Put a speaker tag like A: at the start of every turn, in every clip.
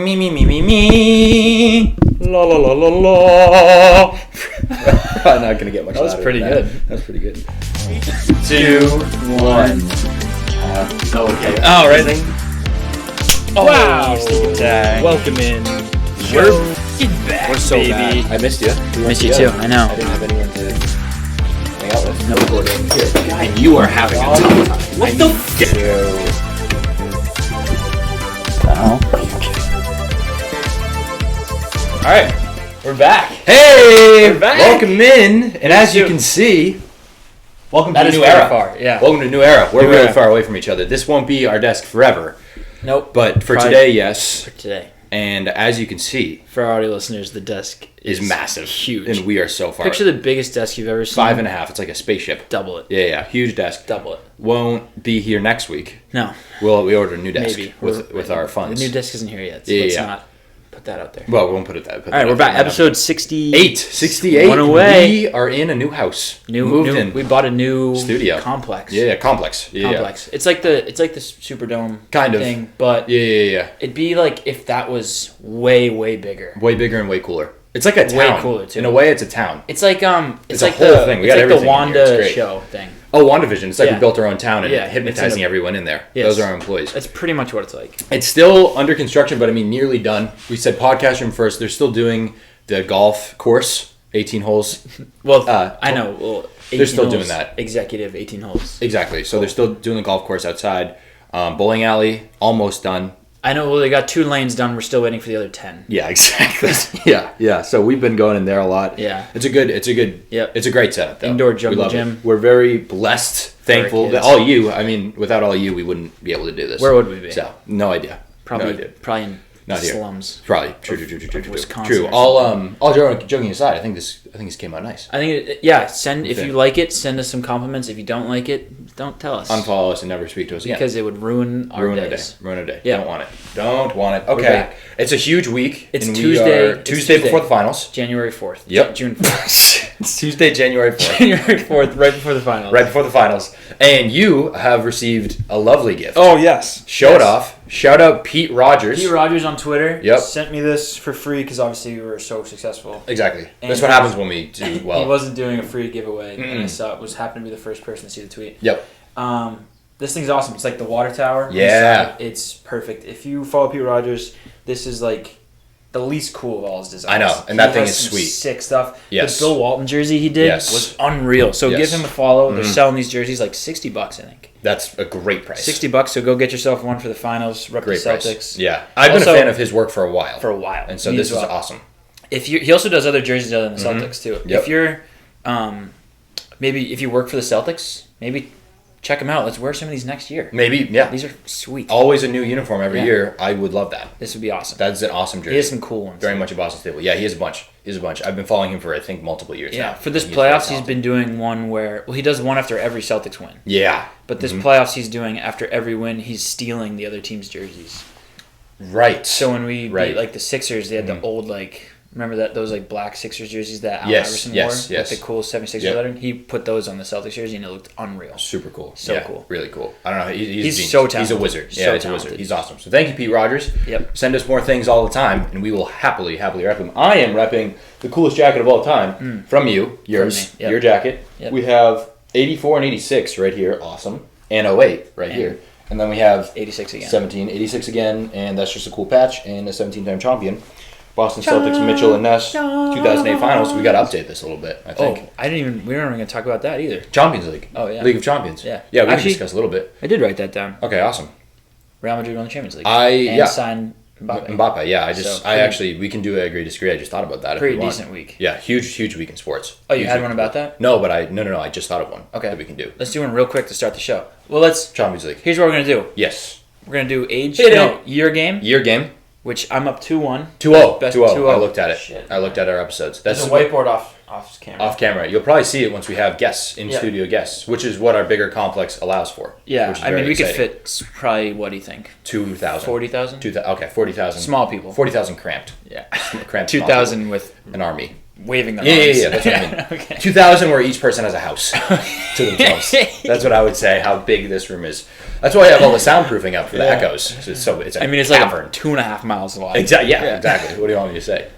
A: Me. La la la la la.
B: I'm not gonna get much.
A: That was pretty good.
B: That was pretty good.
A: 2, 1.
B: Okay.
A: Oh, right.
C: Wow.
A: Sneak attack.
C: Welcome in.
A: We're
C: back,
A: We're so
C: baby.
A: bad.
B: I missed you.
A: Missed you too. I know.
B: I didn't have anyone to hang out with.
A: No recording.
B: And you are having a tough time.
A: What the f?
C: All right, we're back.
B: Hey,
C: We're back.
B: welcome in. And as you
C: you.
B: can see, welcome
C: That
B: to a
C: is
B: new
C: very
B: era.
C: far. Yeah.
B: Welcome to a new era. We're
C: New
B: really
C: era.
B: far away from each other. This won't be our desk forever,
C: Nope.
B: but for
C: Probably
B: today, yes.
C: For today.
B: And as you can see,
C: For our audio listeners, the desk
B: is massive,
C: huge.
B: and we are so far.
C: Picture the biggest desk you've ever seen.
B: 5.5. It's like a spaceship.
C: Double it.
B: Yeah, huge desk.
C: Double it.
B: Won't be here next week.
C: No.
B: We ordered a new desk
C: Maybe.
B: with our funds.
C: The new desk isn't here yet, so
B: Yeah,
C: let's
B: yeah.
C: not put that out there.
B: Well, we won't put it that.
C: All right, we're back. Episode 68.
B: 68.
C: One away.
B: We are in a new house. Moved in.
C: We bought a new
B: Studio.
C: complex.
B: Yeah, complex. Yeah,
C: Complex. It's like the Superdome
B: Kind of.
C: thing, but
B: Yeah.
C: it'd be like if that was way bigger.
B: Way bigger and way cooler. It's like a town.
C: Way cooler, too.
B: In a way, it's a town.
C: It's like
B: It's
C: like
B: a whole thing. We got
C: it's like
B: everything
C: the
B: in here. It's
C: Wanda
B: great.
C: show thing.
B: Oh, WandaVision. It's like
C: Yeah.
B: we built our own town and
C: Yeah,
B: hypnotizing everyone in there.
C: Yes.
B: Those are our employees.
C: That's pretty much what it's like.
B: It's still under construction, but I mean, nearly done. We said podcast room first. They're still doing the golf course, 18 holes.
C: Well, I know. Well,
B: they're still
C: 18
B: doing
C: holes,
B: that.
C: Executive 18 holes.
B: Exactly. So they're still doing the golf course outside. Bowling alley, almost done.
C: I know. Well, they got 2 lanes done. We're still waiting for the other 10.
B: Yeah, exactly. yeah. So we've been going in there a lot.
C: Yeah.
B: It's a good.
C: Yep.
B: It's a great setup. Though.
C: Indoor
B: We
C: jungle
B: love it.
C: gym.
B: We're very blessed, thankful that
C: kids.
B: all you. I mean, without all you, we wouldn't be able to do this.
C: Where would we be?
B: So no idea.
C: Probably,
B: No idea.
C: probably in
B: Not here.
C: slums.
B: Probably true.
C: Wisconsin
B: True.
C: or
B: All joking aside, I think this came out nice.
C: I think, send if
B: Okay.
C: you like it, send us some compliments. If you don't like it, don't tell us.
B: Unfollow us and never speak to us again.
C: Because it would ruin our
B: Ruin
C: days.
B: a day.
C: Yeah.
B: Don't want it. Don't want it. Okay.
C: back.
B: It's a huge week.
C: It's
B: and
C: Tuesday.
B: It's Tuesday before the finals.
C: January 4th.
B: Yep.
C: June 4th.
B: It's Tuesday, January 4th.
C: January 4th, right before the finals.
B: Right before the finals. And you have received a lovely gift.
C: Oh, yes.
B: Show it off. Shout out Pete Rogers.
C: Pete Rogers on Twitter
B: Yep.
C: sent me this for free because obviously we were so successful.
B: Exactly.
C: And
B: That's what happens when we do well.
C: He wasn't doing a free giveaway, and I saw it was happened to be the first person to see the tweet.
B: Yep.
C: This thing's awesome. It's like the water tower.
B: Yeah.
C: Inside. It's perfect. If you follow Pete Rogers, this is like the least cool of all his designs.
B: I know, and that
C: He
B: thing
C: has
B: is
C: some
B: sweet.
C: Sick stuff.
B: Yes.
C: The Bill Walton jersey he did
B: Yes.
C: was unreal. So
B: Yes.
C: give him a follow. They're selling these jerseys like $60, I think.
B: That's a great price.
C: $60. So go get yourself one for the finals. Rep
B: Great
C: the Celtics.
B: price. Yeah. I've been a
C: Also-
B: fan of his work for a while. And so
C: Me
B: this
C: as
B: is
C: well.
B: awesome.
C: If you, he also does other jerseys other than the Celtics too.
B: Yep.
C: If you're, maybe if you work for the Celtics, maybe check them out. Let's wear some of these next year.
B: Maybe, yeah.
C: These are sweet.
B: Always a new uniform every
C: Yeah.
B: year. I would love that.
C: This would be awesome.
B: That's an awesome jersey.
C: He has some cool ones.
B: Very much a Boston staple. Yeah, he has a bunch. I've been following him for, I think, multiple years now.
C: Yeah, for this
B: And very
C: playoffs, he's
B: talented.
C: been doing one where, well, he does one after every Celtics win.
B: Yeah.
C: But this playoffs, he's doing after every win, he's stealing the other team's jerseys.
B: Right.
C: So when we
B: Right.
C: beat like the Sixers, they had the old like, remember that those like black Sixers jerseys that Al
B: Yes,
C: Iverson
B: yes,
C: wore
B: yes.
C: with the cool 76er
B: Yep.
C: lettering? He put those on the Celtics jersey and it looked unreal.
B: Super cool.
C: So
B: Yeah,
C: cool.
B: Really cool. I don't know. He's a
C: He's
B: genius.
C: so
B: He's a
C: talented.
B: wizard.
C: So
B: Yeah, he's a
C: talented.
B: wizard. He's awesome. So thank you, Pete Rogers.
C: Yep.
B: Send us more things all the time, and we will happily rep them. I am repping the coolest jacket of all time from you. Yours.
C: me. Yep.
B: Your jacket.
C: Yep.
B: We have 84 and 86 right here. Awesome. And 08 right
C: And
B: here. And then we have
C: 86 again.
B: 17, 86 again, and that's just a cool patch, and a 17-time champion. Boston Celtics, Mitchell and Ness, 2008 Finals. We got to update this a little bit, I think.
C: Oh, we weren't even going to talk about that either.
B: Champions League.
C: Oh, yeah.
B: League of Champions.
C: Yeah.
B: Yeah, we can
C: Actually-
B: discuss a little bit.
C: I did write that down.
B: Okay, awesome.
C: Real Madrid won the Champions League.
B: Yeah.
C: And signed Mbappe.
B: Mbappe, yeah.
C: So,
B: We can do agree, disagree. I just thought about that.
C: Pretty
B: if we want.
C: decent week.
B: Yeah, huge week in sports.
C: Oh, you
B: Huge
C: had
B: week
C: one
B: in
C: about
B: sports.
C: that?
B: No, but I just thought of one.
C: Okay.
B: That we can do.
C: Let's do one real quick to start the show. Well, let's.
B: Champions League.
C: Here's what we're going to do.
B: Yes.
C: We're going to do
B: Hit it.
C: year game,
B: Year game.
C: which I'm up 2-1.
B: 2-0.
C: Best
B: 2-0.
C: 2-0.
B: I looked at it.
C: Shit.
B: I looked at our episodes.
C: There's
B: That's
C: a whiteboard off camera.
B: off camera. You'll probably see it once we have guests,
C: Yeah.
B: in-studio guests, which is what our bigger complex allows for.
C: Yeah,
B: which is
C: I mean,
B: very
C: we could
B: exciting.
C: fit probably, what do you think?
B: 2,000.
C: 40,000?
B: 2,000. Okay, 40,000.
C: Small people.
B: 40,000 cramped.
C: Yeah.
B: Cramped. small
C: 2,000 with
B: people. An army.
C: waving their
B: Yeah,
C: arms.
B: that's what I mean.
C: Okay.
B: 2,000 where each person has a house to themselves. That's what I would say, how big this room is. That's why I have all the soundproofing up for the echoes. It's a
C: It's
B: cavern.
C: like 2.5 miles wide.
B: Exactly. Yeah, exactly. What do you want me to say?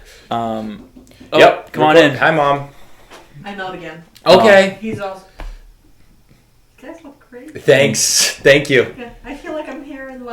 C: Yep. Come on in.
B: Hi, Mom.
D: I nod again.
B: Okay.
D: He's also. You guys look great.
B: Thanks. Thank you.
D: Yeah, I feel like I'm here in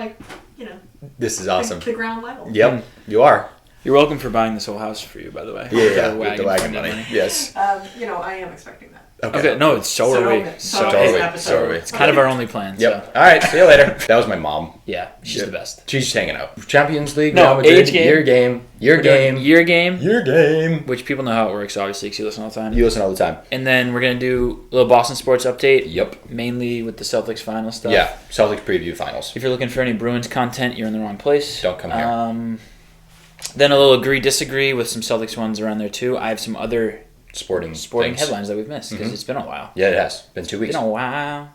B: This is awesome.
D: the ground level.
B: Yep, you are.
C: You're welcome for buying this whole house for you, by the way.
B: Yeah,
C: With
B: with the wagon money. Yes.
D: I am expecting that.
C: Okay, no, so are we.
D: So
B: Totally.
D: episode.
B: So are we.
C: It's kind of our only plan.
B: Yep.
C: So.
B: All right. See you later. That was my mom.
C: Yeah, she's the best.
B: She's just hanging out. Champions League.
C: No,
B: Real Madrid,
C: age game.
B: Year game. Year
C: We're doing
B: game.
C: Year game,
B: Year game.
C: which people know how it works, obviously, because you listen all the time.
B: You listen all the time.
C: And then we're going to do a little Boston sports update.
B: Yep.
C: Mainly with the Celtics final stuff.
B: Yeah. Celtics preview finals.
C: If you're looking for any Bruins content, you're in the wrong place.
B: Don't come here.
C: Then a little agree-disagree with some Celtics ones around there, too. I have some other
B: Sporting
C: sporting
B: things.
C: headlines that we've missed, because it's been a while.
B: Yeah, it has. Been 2
C: It's
B: weeks.
C: been a while.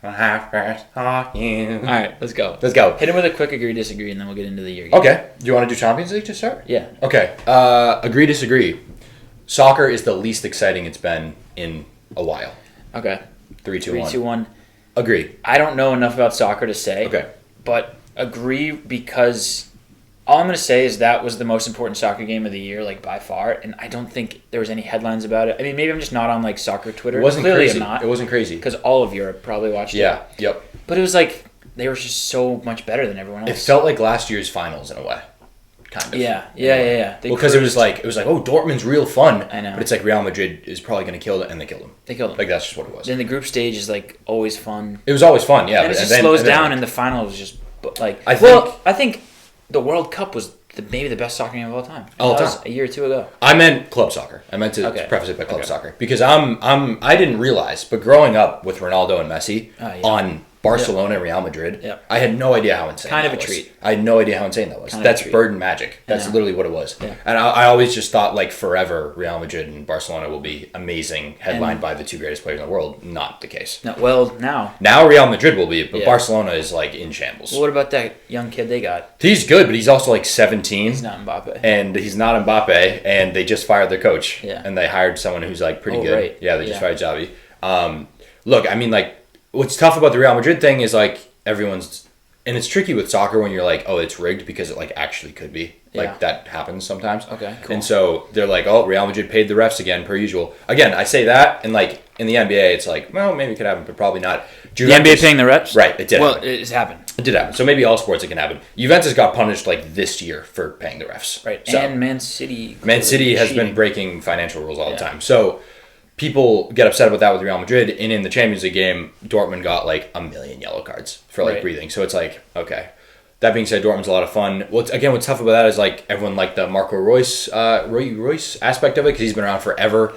B: All
C: All right, let's go.
B: Let's go.
C: Hit him with a quick agree-disagree, and then we'll get into the year game.
B: Okay. Do you want to do Champions League to start?
C: Yeah.
B: Okay. Agree, disagree. Soccer is the least exciting it's been in a while.
C: Okay.
B: 3, 2,
C: 3,
B: 1.
C: 2, 1.
B: Agree.
C: I don't know enough about soccer to say.
B: Okay.
C: But agree because all I'm going to say is that was the most important soccer game of the year, like by far, and I don't think there was any headlines about it. I mean, maybe I'm just not on like soccer Twitter.
B: It wasn't
C: Clearly
B: crazy.
C: I'm not.
B: It wasn't crazy.
C: Because all of Europe probably watched it.
B: Yeah. Yep.
C: But it was like they were just so much better than everyone
B: It
C: else.
B: felt like last year's finals in a way. Kind of.
C: Yeah.
B: They
C: Well,
B: because it was like, oh, Dortmund's real fun.
C: I know.
B: But it's like Real Madrid is probably going to kill it, and they killed them.
C: They killed them.
B: Like, that's just what it was.
C: Then the group stage is like always fun.
B: It was always fun, yeah.
C: And it
B: but-
C: just
B: then-
C: slows
B: then-
C: down, and the final was just like.
B: I
C: I think the World Cup was maybe the best soccer game of all time.
B: All
C: That
B: time.
C: was a year or two ago.
B: I meant club soccer. I meant to
C: Okay.
B: preface it by club
C: Okay.
B: soccer because I didn't realize, but growing up with Ronaldo and Messi
C: Oh, yeah.
B: on Barcelona and Real Madrid,
C: Yeah.
B: I had no idea how insane.
C: Kind
B: that
C: of a
B: was.
C: treat.
B: I had no idea how insane that was.
C: Kind of a
B: That's
C: treat.
B: bird magic. That's
C: know.
B: literally what it was.
C: Yeah.
B: And I always just thought like forever Real Madrid and Barcelona will be amazing, headlined by the two greatest players in the world. Not the case.
C: No, well, now.
B: Now Real Madrid will be, but
C: Yeah.
B: Barcelona is like in shambles.
C: Well, what about that young kid they got?
B: He's good, but he's also like 17.
C: He's not Mbappe.
B: And he's not Mbappe, and they just fired their coach.
C: Yeah.
B: And they hired someone who's like pretty
C: Oh,
B: good.
C: right.
B: Yeah, they just
C: Yeah.
B: fired Xavi. Look, I mean, like, what's tough about the Real Madrid thing is like everyone's, and it's tricky with soccer when you're like, oh, it's rigged because it like actually could be. Like
C: Yeah.
B: that happens sometimes.
C: Okay, cool.
B: And so they're like, oh, Real Madrid paid the refs again per usual. Again, I say that, and like in the NBA, it's like, well, maybe it could happen, but probably not.
C: The NBA paying the reps?
B: Right, it did.
C: Well,
B: happen.
C: it's happened.
B: It did happen. So maybe all sports it can happen. Juventus got punished like this year for paying the refs.
C: Right.
B: So,
C: And Man City.
B: Man City has
C: cheating.
B: been breaking financial rules all the
C: Yeah.
B: time. So people get upset about that with Real Madrid. And in the Champions League game, Dortmund got like 1 million yellow cards for like
C: Right.
B: breathing. So it's like, okay. That being said, Dortmund's a lot of fun. What's tough about that is like everyone liked the Marco Royce aspect of it because he's been around forever.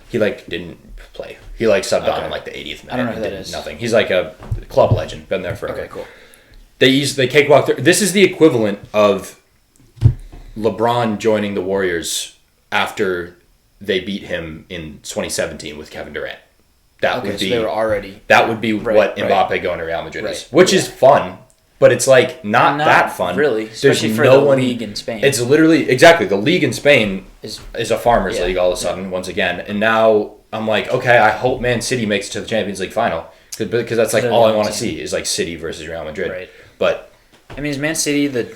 B: He like didn't play. He like subbed on in like the 80th minute.
C: I don't know who
B: and
C: that
B: did
C: is.
B: Nothing. He's like a club legend. Been there forever.
C: Okay, cool.
B: They cakewalk through. This is the equivalent of LeBron joining the Warriors after they beat him in 2017 with Kevin Durant. That
C: Okay,
B: would
C: so
B: be
C: they were already.
B: that would be
C: Right,
B: what
C: right.
B: Mbappe going to Real Madrid is,
C: Right,
B: which is fun, but it's like not that fun.
C: Really,
B: There's
C: especially for
B: no
C: the
B: one,
C: league in Spain.
B: It's literally exactly the league in Spain
C: Is-
B: is a farmers
C: Yeah,
B: league all of a sudden once again, and now I'm like, okay, I hope Man City makes it to the Champions League final because that's like
C: They're
B: all I
C: the
B: want to
C: team.
B: see is like City versus Real Madrid.
C: Right.
B: But
C: I mean, is Man City the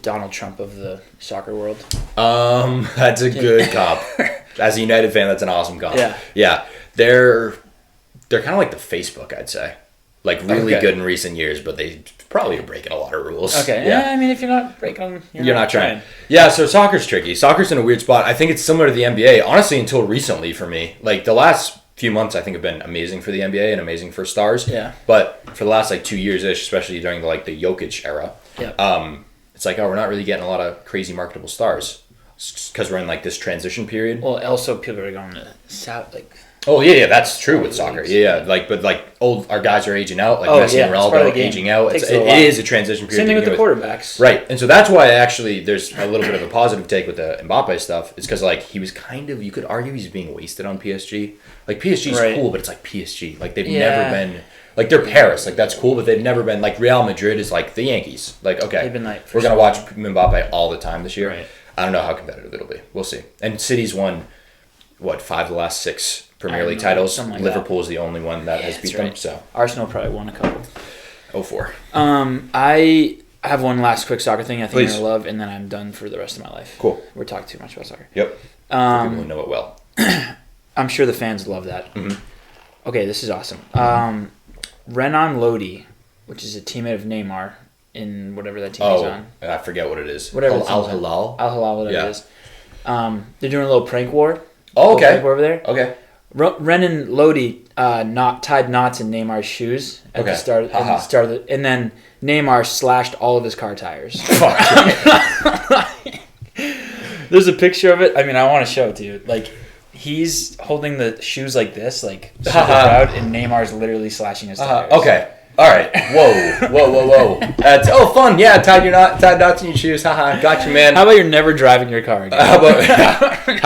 C: Donald Trump of the soccer world?
B: that's a good comp. As a United fan, that's an awesome comp.
C: Yeah.
B: Yeah. They're kind of like the Facebook, I'd say. Like really
C: Okay.
B: good in recent years, but they probably are breaking a lot of rules.
C: Okay. Yeah. I mean, if you're not breaking them,
B: You're not trying. Yeah, so soccer's tricky. Soccer's in a weird spot. I think it's similar to the NBA, honestly, until recently for me. Like the last few months, I think have been amazing for the NBA and amazing for stars.
C: Yeah.
B: But for the last like 2 years-ish, especially during the Jokic era,
C: Yeah.
B: it's like, oh, we're not really getting a lot of crazy marketable stars because we're in like this transition period.
C: Well, also people are going to like.
B: Oh yeah, that's true with soccer.
C: leagues.
B: Yeah, but our guys are aging out, like
C: Oh,
B: Messi
C: yeah,
B: and
C: it's part of
B: Ronaldo
C: the game.
B: aging out.
C: Takes
B: It
C: a while.
B: is a transition period.
C: Same thing
B: to
C: with the
B: begin
C: quarterbacks.
B: Right, and so that's why there's a little bit of a positive take with the Mbappe stuff. It's because like he was kind of, you could argue he's being wasted on PSG. Like PSG's
C: Right.
B: cool, but it's like PSG. Like they've
C: Yeah.
B: never been like they're Paris. Like that's cool, but they've never been like Real Madrid is like the Yankees. Like okay,
C: They've been like for
B: we're gonna
C: so
B: watch Mbappe all the time this year.
C: Right.
B: I don't know how competitive it'll be. We'll see. And City's won, 5 of the last 6 Premier League titles.
C: Like
B: Liverpool's the only one that has beat them. So
C: Arsenal probably won a couple.
B: 0-4.
C: I have one last quick soccer thing I think
B: Please.
C: you're gonna love, and then I'm done for the rest of my life.
B: Cool.
C: We're talking too much about soccer.
B: Yep. People who know it well.
C: I'm sure the fans love that.
B: Mhm.
C: Okay, this is awesome. Renan Lodi, which is a teammate of Neymar in whatever that team he's on.
B: I forget what it is.
C: Whatever
B: Al
C: the team's on.
B: Hilal.
C: Al Hilal, whatever
B: Yeah.
C: it is. They're doing a little prank war.
B: Oh, okay.
C: Prank war over there.
B: Okay.
C: Renan Lodi tied knots in Neymar's shoes at the start. And then Neymar slashed all of his car tires. There's a picture of it. I mean, I want to show it to you. Like, he's holding the shoes like this, like super proud, and Neymar's literally slashing his tires.
B: Okay. All right. Whoa. That's fun. Yeah, tied knots in your shoes. Haha. Got you, man.
C: How about you're never driving your car again?
B: How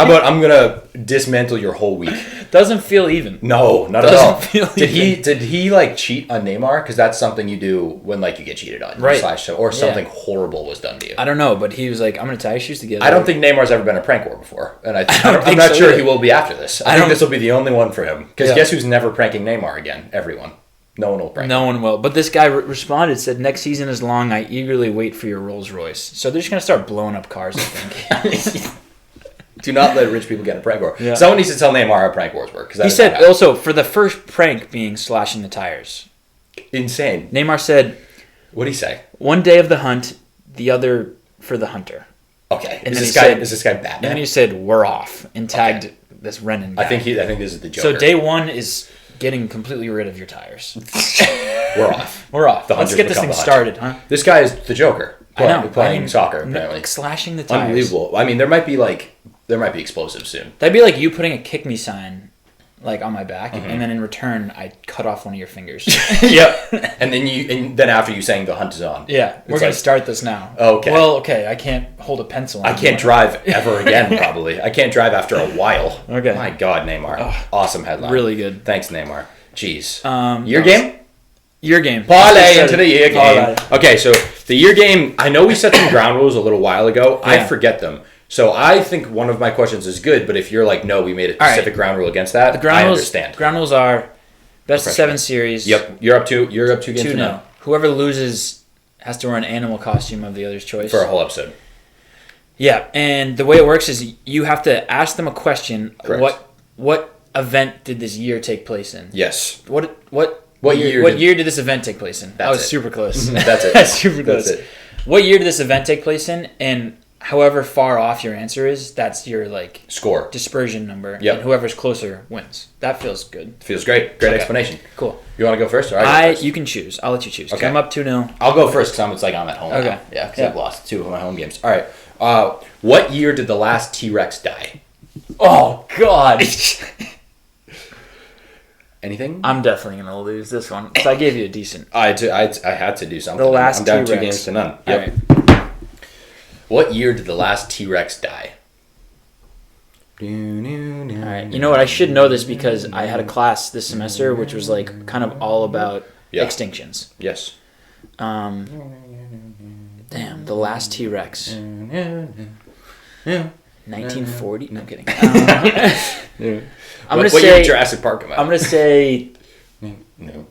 B: about I'm gonna dismantle your whole week?
C: Doesn't feel even.
B: No, not at all.
C: Feel
B: Did
C: even.
B: he like cheat on Neymar? Because that's something you do when like you get cheated on,
C: Right?
B: Or something horrible was done to you.
C: I don't know, but he was like, "I'm gonna tie your shoes together."
B: I don't think Neymar's ever been a prank war before, and I'm
C: think
B: not
C: so
B: sure
C: either.
B: he will be after this. I think this will be the only one for him. Because
C: Yeah.
B: guess who's never pranking Neymar again? Everyone. No one will prank.
C: No one will. But this guy responded, said, "Next season is long. I eagerly wait for your Rolls Royce." So they're just gonna start blowing up cars, I think.
B: Do not let rich people get a prank war.
C: Yeah.
B: Someone needs to tell Neymar how prank wars work.
C: He said also for the first prank being slashing the tires.
B: insane.
C: Neymar said,
B: What did he say?
C: "One day of the hunt, the other for the hunter."
B: Okay.
C: And
B: Is
C: then
B: this
C: he
B: guy
C: said-
B: Batman?
C: And then he said, "We're off," and tagged this Renan guy.
B: I think this is the Joker.
C: So day one is getting completely rid of your tires.
B: We're off.
C: We're off.
B: The
C: Let's
B: hunters
C: get this
B: become
C: thing
B: the hunter.
C: started, huh?
B: This guy is the Joker.
C: I know.
B: Playing soccer, apparently.
C: Slashing the tires.
B: Unbelievable. I mean, there might be explosives soon.
C: That'd be like you putting a kick me sign like on my back,
B: Mm-hmm.
C: and then in return I cut off one of your fingers.
B: Yep. And then after you saying the hunt is on.
C: Yeah, we're gonna
B: like-
C: start this now.
B: Okay.
C: Well, okay, I can't hold a pencil.
B: I can't drive ever again, probably. I can't drive after a while.
C: Okay.
B: My God, Neymar. Awesome headline.
C: Really good.
B: Thanks, Neymar. Jeez.
C: that
B: Your
C: was-
B: game?
C: Your game.
B: Parlay into the year game.
C: Parlay.
B: Okay, so the year game, I know we set some ground rules a little while ago. I
C: Yeah.
B: forget them. So I think one of my questions is good, but if you're like, no, we made a specific ground rule against that,
C: Ground
B: I
C: rules,
B: understand.
C: Ground rules are best of 7 series.
B: Yep, you're up 2 games
C: 2-0.
B: to none
C: Whoever loses has to wear an animal costume of the other's choice.
B: for a whole episode.
C: Yeah, and the way it works is you have to ask them a question.
B: Correct.
C: What event did this year take place in?
B: Yes.
C: What
B: What
C: year did this event take place in? That was
B: it.
C: super close.
B: That's it.
C: That's super close.
B: That's it.
C: What year did this event take place in? And however far off your answer is, that's your like
B: Score.
C: dispersion number.
B: Yep.
C: And whoever's closer wins. That feels good.
B: Feels great. Great
C: Okay.
B: explanation.
C: Cool.
B: You want to go first? Or I go first?
C: You can choose. I'll let you choose.
B: Okay.
C: I'm up 2-0.
B: I'll go first because I'm at home.
C: Okay.
B: Now. Yeah, because
C: Yeah.
B: I've lost 2 of my home games. All right. What year did the last T-Rex die?
C: Oh God.
B: Anything?
C: I'm definitely gonna lose this one. So I gave you a decent.
B: I had to do something.
C: The last
B: I'm down 2
C: T-Rex.
B: games to none.
C: All
B: Yep.
C: right.
B: What year did the last T-Rex die?
C: All right. You know what? I should know this because I had a class this semester which was like kind of all about
B: Yeah.
C: extinctions.
B: Yes.
C: Damn, the last T-Rex. 1940? No, I'm kidding. I'm gonna
B: What year
C: say.
B: did Jurassic Park come out?
C: I'm gonna say
B: No.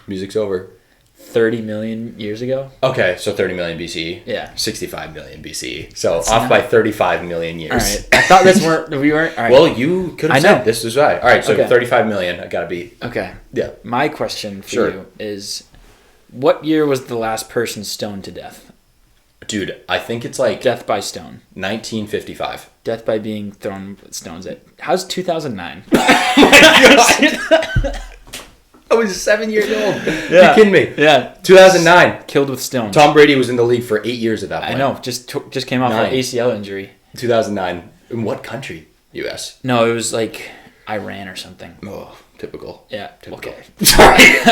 B: Music's over.
C: 30 million years ago.
B: Okay, so 30 million BCE.
C: Yeah.
B: 65 million BCE. So off by 35 million years.
C: All right. I thought we weren't. All right.
B: Well, you could have
C: I
B: said
C: know.
B: this is right. All right, so
C: Okay.
B: 35 million. I gotta beat.
C: Okay.
B: Yeah.
C: My question for
B: Sure.
C: you is, what year was the last person stoned to death?
B: Dude, I think it's like
C: Death by stone.
B: 1955.
C: Death by being thrown with stones at. How's 2009?
B: I was 7 years old.
C: Yeah.
B: You kidding me?
C: Yeah.
B: 2009.
C: Killed with stones.
B: Tom Brady was in the league for 8 years at that point.
C: I know. Just came off an
B: 9.
C: ACL injury.
B: 2009. In what country? U.S.
C: No, it was like Iran or something.
B: Oh, typical.
C: Yeah.
B: Typical.
C: Okay.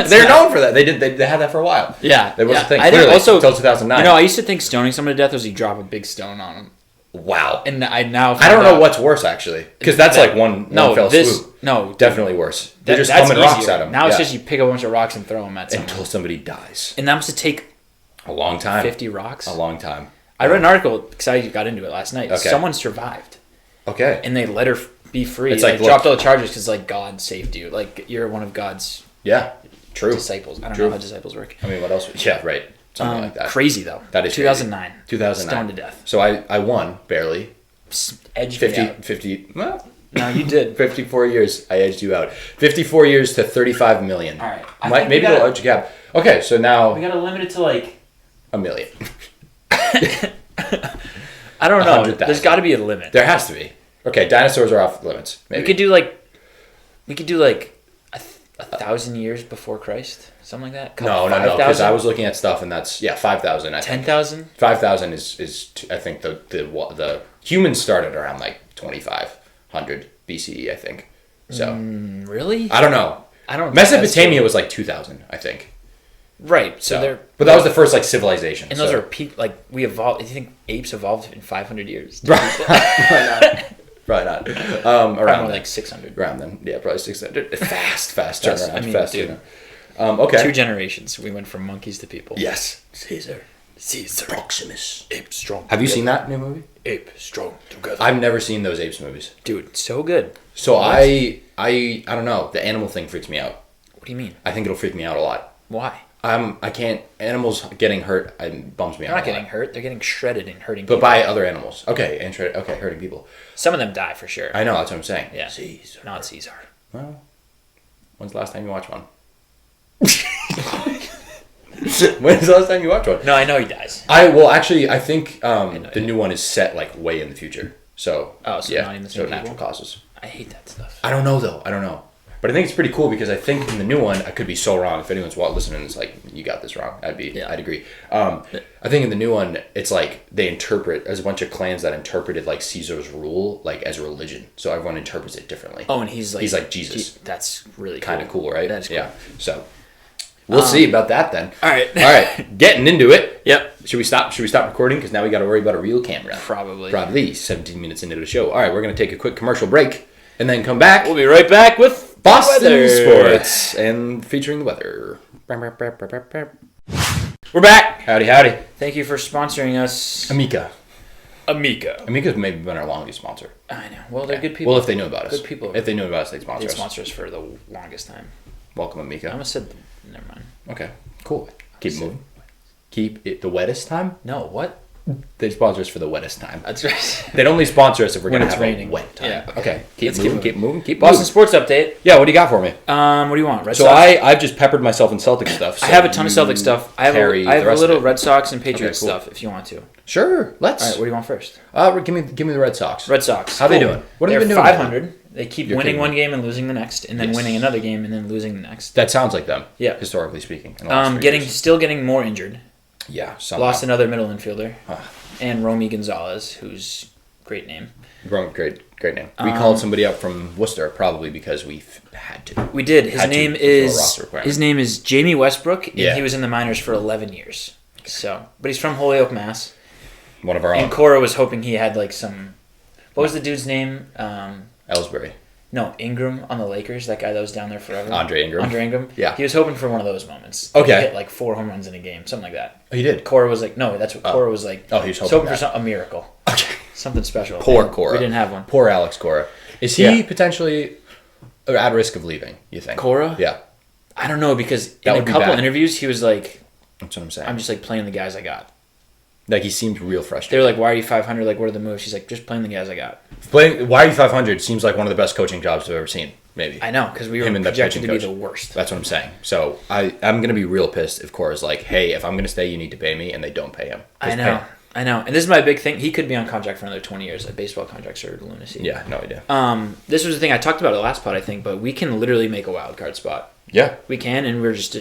B: They're known for that. They had that for a while.
C: Yeah.
B: That was
C: yeah.
B: a thing.
C: I think
B: Clearly,
C: also
B: until 2009.
C: You know, I used to think stoning someone to death was you drop a big stone on them,
B: Wow.
C: and I now
B: I don't know what's worse actually, because that's like one fell swoop.
C: No,
B: Definitely worse. They're just
C: that's
B: thumbing rocks
C: easier.
B: at them.
C: Now it's just you pick a bunch of rocks and throw them at someone,
B: until somebody dies.
C: and that must take
B: A long time.
C: 50 rocks.
B: A long time.
C: I read an article because I got into it last night.
B: Okay.
C: Someone survived,
B: Okay.
C: and they let her be free.
B: It's
C: They
B: like,
C: dropped
B: look-
C: all the charges because like God saved you. Like you're one of God's
B: Yeah. True.
C: disciples. I don't
B: True.
C: know how disciples work.
B: I mean, what else? Yeah, right. Something like that.
C: Crazy though.
B: That is
C: 2009.
B: crazy. 2009.
C: Stoned to death.
B: So I won barely.
C: Edged
B: 50,
C: me out.
B: 50, well,
C: No, you did.
B: 54 years. I edged you out. 54 years to 35 million.
C: All right. I think
B: Maybe
C: we
B: they'll
C: gotta-
B: edge you out. Okay, so now
C: We gotta limit it to like
B: a million.
C: I don't know.
B: 100,000.
C: There's got to be a limit.
B: There has to be. Okay, dinosaurs are off limits. Maybe.
C: We could do like a 1,000 years before Christ, something like that.
B: No, because I was looking at stuff and that's 5,000. I think
C: 10,000.
B: 5,000 is I think the humans started around like 2,500 BCE. I think. So
C: Really?
B: I don't know.
C: I don't. think that's
B: Mesopotamia
C: true.
B: was like 2,000, I think.
C: Right. So
B: So,
C: they're.
B: but that was the first like civilization.
C: And those
B: so.
C: are peak. Like we evolved. Do you think apes evolved in 500 years?
B: Probably not.
C: Probably
B: Around
C: more
B: then.
C: like 600.
B: Around then. Yeah, probably 600. Fast
C: That's-
B: turnaround.
C: I mean,
B: fast
C: dude.
B: turnaround. Okay.
C: 2 generations. We went from monkeys to people.
B: Yes.
C: Caesar.
B: Proximus.
C: Ape strong.
B: Have you seen that new movie?
C: Ape strong together.
B: I've never seen those apes movies.
C: Dude, so good.
B: So
C: What?
B: I don't know. The animal thing freaks me out.
C: What do you mean?
B: I think it'll freak me out a lot.
C: Why?
B: I can't. Animals getting hurt bums me
C: They're
B: out.
C: not
B: a
C: getting
B: lot.
C: hurt. They're getting shredded and hurting
B: But
C: people.
B: by other animals. Okay, hurting people.
C: Some of them die for sure.
B: I know. That's what I'm saying.
C: Yeah. Not Caesar.
B: Well, when's the last time you watched one? When's the last time you watched one?
C: No, I know he dies.
B: I think
C: know,
B: the new one is set like way in the future. So
C: So
B: yeah,
C: not even the
B: so
C: same
B: natural
C: people?
B: causes.
C: I hate that stuff.
B: I don't know though. I don't know. But I think it's pretty cool because I think in the new one, I could be so wrong. If anyone's listening, it's like you got this wrong. I'd agree. I think in the new one, it's like they interpret. There's a bunch of clans that interpreted like Caesar's rule like as religion, so everyone interprets it differently.
C: Oh, and he's like
B: Jesus.
C: That's really
B: Kind of cool, right?
C: That's cool.
B: Yeah. So we'll see about that then.
C: All right.
B: All right. Getting into it.
C: Yep.
B: Should we stop? Should we stop recording? Because now we got to worry about a real camera.
C: Probably.
B: 17 minutes into the show. All right, we're gonna take a quick commercial break and then come back.
C: We'll be right back with
B: Boston
C: weather.
B: sports and featuring the weather.
C: We're back.
B: Howdy, howdy.
C: Thank you for sponsoring us,
B: Amica.
C: Amico.
B: Amica's maybe been our longest sponsor.
C: I know. Well, they're good people.
B: Well, if they knew about us.
C: Good people.
B: If they knew about us, they'd
C: They
B: sponsor us.
C: sponsor us for the longest time.
B: Welcome,
C: I
B: Amica.
C: almost said. Never mind.
B: Okay, cool. Keep moving. Keep it the wettest time.
C: No. What?
B: They sponsor us for the wettest time.
C: That's right.
B: They'd only sponsor us if we're
C: When
B: gonna
C: it's
B: have
C: raining.
B: a wet time.
C: Yeah,
B: Okay.
C: okay.
B: Keep
C: Let's
B: moving.
C: keep
B: Keep moving. Keep
C: Boston
B: moving.
C: sports update.
B: Yeah. What do you got for me?
C: What do you want? Red
B: So
C: Sox?
B: I've just peppered myself in Celtic stuff.
C: I have a ton of Celtics stuff. I have
B: carry
C: I have
B: the
C: a
B: rest
C: little
B: of it.
C: Red Sox and Patriots
B: Okay, cool.
C: stuff if you want to.
B: Sure. Let's.
C: All right. What do you want first?
B: Give me the Red Sox.
C: Red Sox.
B: How they doing? What have
C: They're
B: they been doing?
C: 500. They keep
B: You're
C: winning
B: kidding
C: one
B: me.
C: game and losing the next, and then
B: Yes.
C: winning another game and then losing the next.
B: That sounds like them.
C: Yeah.
B: Historically speaking. in the last 3
C: Getting
B: years.
C: still getting more injured.
B: Yeah. Somehow.
C: Lost another middle infielder,
B: Ah.
C: and Romy Gonzalez, who's great name.
B: Great name. We called somebody up from Worcester probably because we had to.
C: We did. His
B: Had to
C: name
B: fulfill a
C: is
B: roster requirement.
C: his name is Jamie Westbrook, and
B: Yeah.
C: he was in the minors for 11 years. So, but he's from Holyoke, Mass.
B: One of our
C: And
B: own.
C: Cora was hoping he had like some. What was the dude's name?
B: Ellsbury.
C: No, Ingram on the Lakers. That guy that was down there forever.
B: Andre Ingram.
C: Andre Ingram.
B: Yeah.
C: He was hoping for one of those moments.
B: Okay.
C: He hit like 4 home runs in a game, something like that.
B: Oh, he did.
C: Cora was like, no, that's what Cora was like.
B: Oh, he was
C: He's
B: hoping
C: for
B: that.
C: a miracle.
B: Okay.
C: Something special.
B: Poor
C: And
B: Cora.
C: We didn't have one.
B: Poor Alex Cora. Is he
C: Yeah.
B: potentially at risk of leaving, you think?
C: Cora?
B: Yeah.
C: I don't know because
B: That
C: in a
B: would be
C: couple
B: bad.
C: interviews he was like,
B: That's what I'm saying.
C: I'm just like playing the guys I got.
B: Like he seemed real
C: They
B: frustrated.
C: were like, why are you 500? Like, what are the moves? She's like, just playing the guys I got.
B: Playing Why are you 500 seems like one of the best coaching jobs I've ever seen. Maybe.
C: I know because we were
B: Him and the
C: projected to
B: pitching
C: be
B: coach.
C: the worst.
B: That's what I'm saying. So I'm gonna be real pissed if Cora's like, hey, if I'm gonna stay, you need to pay me, and they don't pay him.
C: I
B: Just
C: know.
B: pay him.
C: I know. And this is my big thing. He could be on contract for another 20 years. Like baseball contracts are lunacy.
B: Yeah, no idea.
C: This was the thing I talked about it last pod, I think, but we can literally make a wild card spot.
B: Yeah.
C: We can, and we're just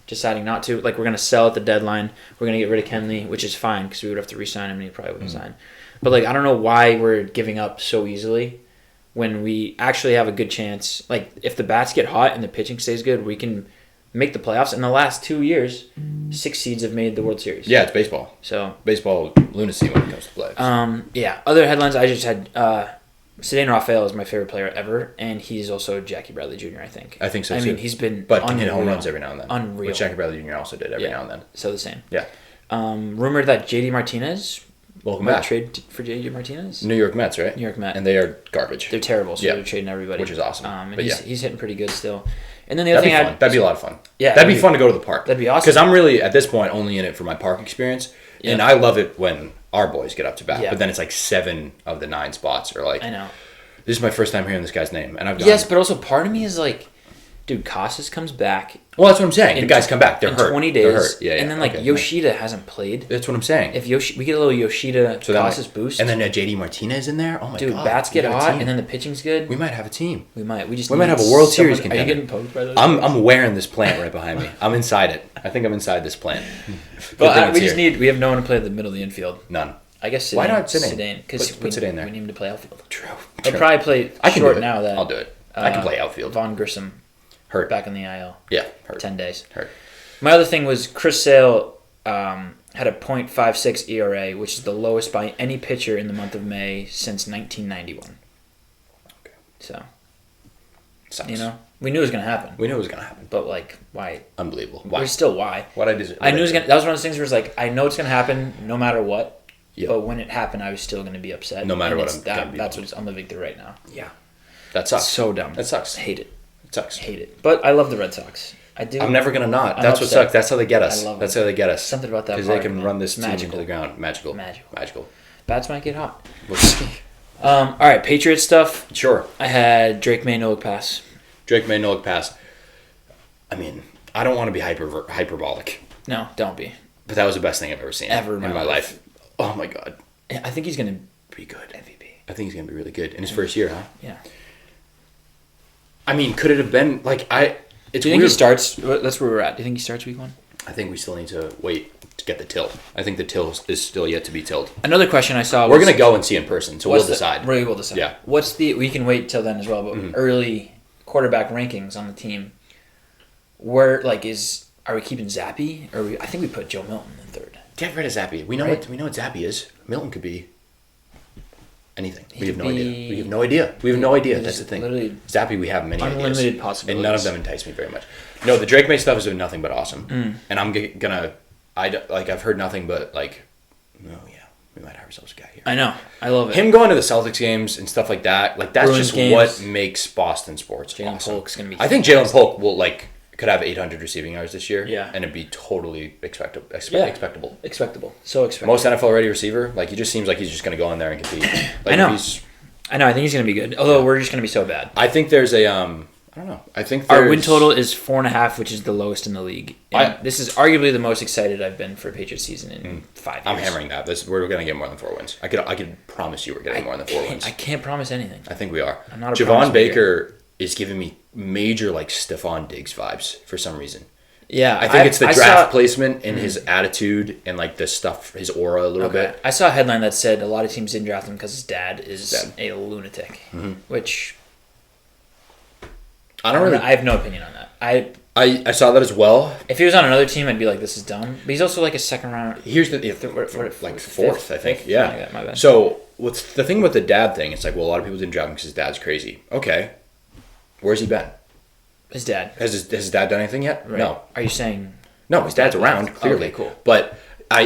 C: deciding not to. Like, we're going to sell at the deadline. We're going to get rid of Kenley, which is fine because we would have to re-sign him, and he probably wouldn't sign. But, like, I don't know why we're giving up so easily when we actually have a good chance. Like, if the bats get hot and the pitching stays good, we can make the playoffs. In the last 2 years, 6 seeds have made the World Series.
B: Yeah, it's baseball.
C: So,
B: Baseball lunacy when it comes to playoffs.
C: yeah. Other headlines I just had... Cedeno Rafael is my favorite player ever, and he's also Jackie Bradley Jr., I think.
B: I think so,
C: I
B: too.
C: mean, he's been
B: But can hit
C: unreal.
B: home runs every now and then.
C: Unreal.
B: Which Jackie Bradley Jr. also did every now and then.
C: So the same.
B: Yeah.
C: Rumored that JD Martinez
B: Welcome
C: might
B: back.
C: trade for JD Martinez.
B: New York Mets, right?
C: New York Mets.
B: And they are garbage.
C: They're terrible, so
B: Yeah.
C: they're trading everybody.
B: Which is awesome.
C: And
B: But
C: he's hitting pretty good still. And then the other
B: That'd be
C: thing
B: fun. That'd be a lot of fun.
C: Yeah,
B: that'd be fun to go to the park.
C: that'd be awesome.
B: Because I'm really at this point only in it for my park experience, and
C: Yeah.
B: I love it when our boys get up to bat.
C: Yeah.
B: But then it's like 7 of the 9 spots are like,
C: I know.
B: this is my first time hearing this guy's name, and I've gone,
C: Yes, but also part of me is like, dude, Casas comes back
B: well, that's what I'm saying. The
C: in
B: guys come back, they're
C: in
B: hurt.
C: 20
B: They're
C: days.
B: hurt. Yeah,
C: and then like
B: okay.
C: Yoshida hasn't played.
B: That's what I'm saying.
C: If we get a little Yoshida
B: So that
C: Casas
B: might-
C: boost,
B: and then JD Martinez in there. Oh my
C: dude,
B: god,
C: bats
B: we
C: get
B: got a
C: hot,
B: team.
C: and then the pitching's good.
B: we might have a team.
C: We might. We just
B: We might
C: need
B: have a World
C: someone-
B: Series
C: Are you
B: contender.
C: getting poked by those?
B: I'm wearing this plant right behind me. I'm inside it. I think I'm inside this plant. Good
C: But
B: thing it's
C: we just
B: here.
C: we have no one to play at the middle of the infield.
B: None.
C: I guess Zidane,
B: Why not Zidane?
C: Because
B: Put Zidane there.
C: we need him to play outfield.
B: True.
C: He'll probably play
B: I can
C: short
B: do it.
C: now that
B: I'll do it. I can play outfield.
C: Von Grissom
B: Hurt.
C: back in the IL.
B: Yeah. Hurt.
C: 10 days.
B: Hurt.
C: My other thing was Chris Sale had a .56 ERA, which is the lowest by any pitcher in the month of May since 1991.
B: Okay.
C: So,
B: Sucks.
C: you know, we knew it was going to happen.
B: We knew it was gonna happen.
C: But, like, why?
B: Unbelievable.
C: Why?
B: Why?
C: Still, why?
B: What I did?
C: I knew it was going to... That was one of those things where it's like, I know it's going to happen no matter what.
B: Yeah.
C: But when it happened, I was still going to be upset.
B: No matter
C: And
B: what,
C: it's
B: I'm gonna be
C: That's what I'm living through right now.
B: Yeah. That sucks.
C: So dumb.
B: That sucks.
C: Hate it.
B: It sucks.
C: Hate it. But I love the Red Sox. I do.
B: I'm never gonna not.
C: I'm
B: That's what
C: upset.
B: sucks. That's how they get us.
C: I love
B: That's
C: it.
B: how they get us.
C: Something about that
B: because they
C: park,
B: can
C: man.
B: run this
C: It's
B: team into
C: magical.
B: the ground. Magical.
C: Magical.
B: Magical.
C: Bats might get hot.
B: We'll see.
C: All right, Patriots stuff.
B: Sure.
C: I had Drake May no look pass.
B: Drake May no look pass. I mean, I don't want to be hyperbolic,
C: No, don't be.
B: but that was the best thing I've ever seen
C: Ever
B: in my life. Oh my god.
C: I think he's gonna
B: Be good.
C: MVP.
B: I think he's gonna be really good in his first year, huh?
C: Yeah.
B: I mean, could it have been like I? It's
C: Do you think
B: weird.
C: he starts? That's where we're at. Do you think he starts week 1?
B: I think we still need to wait to get the tilt. I think the tilt is still yet to be tilled.
C: Another question I saw.
B: We're
C: was,
B: gonna go and see in person, so we'll
C: what's the-
B: decide.
C: We will decide.
B: Yeah.
C: What's the? We can wait till then as well. But early quarterback rankings on the team. Where are we keeping Zappy? Or I think we put Joe Milton in third.
B: Get rid of Zappy. We know
C: Right.
B: what Zappy is. Milton could be anything.
C: He
B: We have
C: could
B: no
C: be-
B: idea. We have no idea. We have no idea.
C: He
B: That's the
C: just
B: thing.
C: literally
B: Zappy, we have many
C: unlimited
B: ideas,
C: possibilities.
B: and none of them entice me very much. No, the Drake May stuff has been nothing but awesome, and I'm gonna. I've heard nothing but like, oh yeah, we might have ourselves a guy here.
C: I know. I love it.
B: Him going to the Celtics games and stuff like that, like that's
C: Bruins
B: just
C: games.
B: what makes Boston sports
C: Jalen
B: awesome.
C: Polk's gonna be.
B: I think Jalen Polk will could have 800 receiving yards this year.
C: Yeah.
B: And it'd be totally expectable.
C: Yeah.
B: Expectable.
C: expectable. So expectable.
B: Most NFL ready receiver, he just seems like he's just going to go in there and compete.
C: I know.
B: If
C: I know. I think he's gonna be good. Although we're just gonna be so bad.
B: I think there's a I don't know. I think
C: Our
B: there's,
C: win total is 4.5, which is the lowest in the league. And this is arguably the most excited I've been for a Patriots season in 5 years.
B: I'm hammering that. We're going to get more than 4 wins. I could promise you we're getting more than 4 wins.
C: I can't promise anything.
B: I think we are.
C: I'm not a
B: Javon
C: promise
B: Baker is giving me major Stephon Diggs vibes for some reason.
C: Yeah,
B: I think it's the
C: I
B: draft
C: saw-
B: placement and his attitude and the stuff, his aura a little
C: Okay.
B: bit.
C: I saw a headline that said a lot of teams didn't draft him because his dad is
B: Dad.
C: a lunatic,
B: Mm-hmm.
C: which
B: I don't really.
C: I have no opinion on that.
B: I saw that as well.
C: If he was on another team, I'd be like, this is dumb. But he's also like a second round.
B: Here's the fourth, I think. Yeah.
C: Something like that, my bad.
B: So what's the thing with the dad thing? It's a lot of people didn't draft him because his dad's crazy. Okay, where's he been?
C: His dad.
B: Has his dad done anything yet?
C: Right.
B: No.
C: Are you saying?
B: No, his dad's around clearly.
C: Okay, cool.
B: But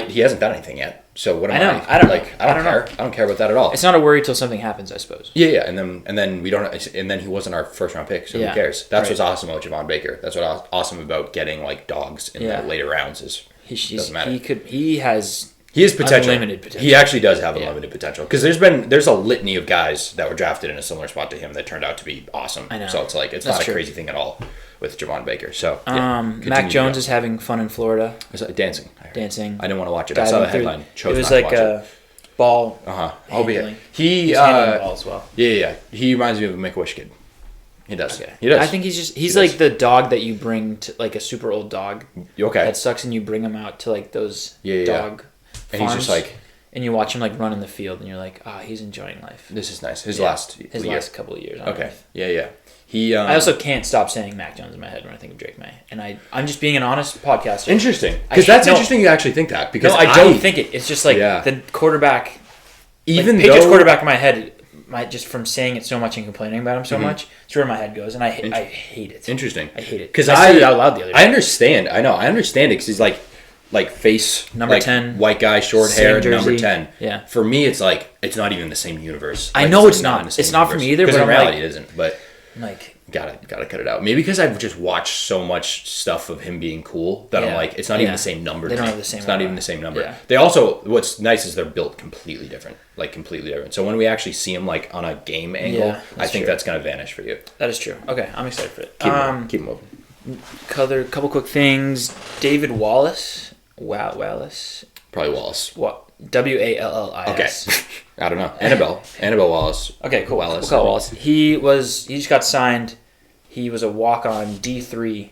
B: he hasn't done anything yet. So what am
C: I know.
B: I?
C: I don't know.
B: I don't care. I don't care about that at all.
C: It's not a worry till something happens, I suppose.
B: Yeah, and then we don't, and then he wasn't our first round pick, so
C: Yeah,
B: who cares? That's
C: right.
B: what's awesome about Javon Baker. That's what's awesome about getting dogs in
C: Yeah.
B: the later rounds is doesn't matter.
C: He has
B: He has potential.
C: unlimited potential.
B: He actually does have
C: Yeah.
B: unlimited potential because there's a litiny of guys that were drafted in a similar spot to him that turned out to be awesome.
C: I know.
B: So it's it's
C: That's
B: not a
C: true.
B: crazy thing at all with Javon Baker. So continue
C: Mac
B: to
C: Jones
B: go.
C: is having fun in Florida,
B: dancing. I heard.
C: dancing.
B: I didn't want to watch it. I saw the
C: diving through-
B: headline. Chose
C: It was
B: not
C: like
B: to watch
C: a ball.
B: it. I'll be
C: handling.
B: He
C: He's handling the ball as well.
B: yeah. He reminds me of a Make-A-Wish kid. He does.
C: Okay.
B: He does.
C: I think he's
B: He
C: like
B: does.
C: the dog that you bring to a super old dog
B: Okay.
C: that sucks, and you bring him out to those
B: Yeah.
C: dog
B: And he's
C: farms,
B: just
C: and you watch him run in the field, and you're like, he's enjoying life.
B: this is nice. His
C: Yeah.
B: last
C: His
B: year.
C: last couple of years. On
B: Okay.
C: Earth.
B: Yeah. He.
C: I also can't stop saying Mac Jones in my head when I think of Drake May, and I'm just being an honest podcaster.
B: interesting
C: I
B: because that's
C: no.
B: interesting. You actually think that because
C: No, I don't think it. It's just the quarterback.
B: even
C: Patriots
B: though
C: quarterback in my head, just from saying it so much and complaining about him so much, it's where my head goes, and I hate it.
B: interesting
C: I hate it
B: because
C: I said it out loud the other day.
B: I understand. I know. I understand it because he's like face
C: Number
B: like,
C: 10.
B: white guy, short
C: Same
B: hair,
C: jersey.
B: number 10.
C: Yeah.
B: For me, it's like it's not even the same universe.
C: I
B: Like,
C: know it's
B: not
C: not.
B: in the same
C: It's not for
B: universe.
C: me either,
B: Because
C: but
B: in
C: I'm
B: reality,
C: like-
B: it isn't. But
C: Like,
B: gotta cut it out. Maybe because I've just watched so much stuff of him being cool that I'm
C: Yeah.
B: like, it's not even
C: Yeah.
B: the same number.
C: They
B: to
C: don't
B: me.
C: have the same
B: It's not
C: aura.
B: even the same number.
C: Yeah.
B: They also, what's nice is they're built completely different. Like completely different. So when we actually see him like on a game angle,
C: Yeah,
B: I
C: that's
B: think
C: true.
B: that's gonna vanish for you.
C: that is true. Okay, I'm excited for it.
B: Keep moving.
C: Couple quick things. David Wallace. Wallace.
B: Probably Wallace.
C: What? Wallis.
B: Okay. I don't know. Annabelle Wallace.
C: Okay, cool.
B: Wallace.
C: We'll call it Wallace. He just got signed. He was a walk-on D3.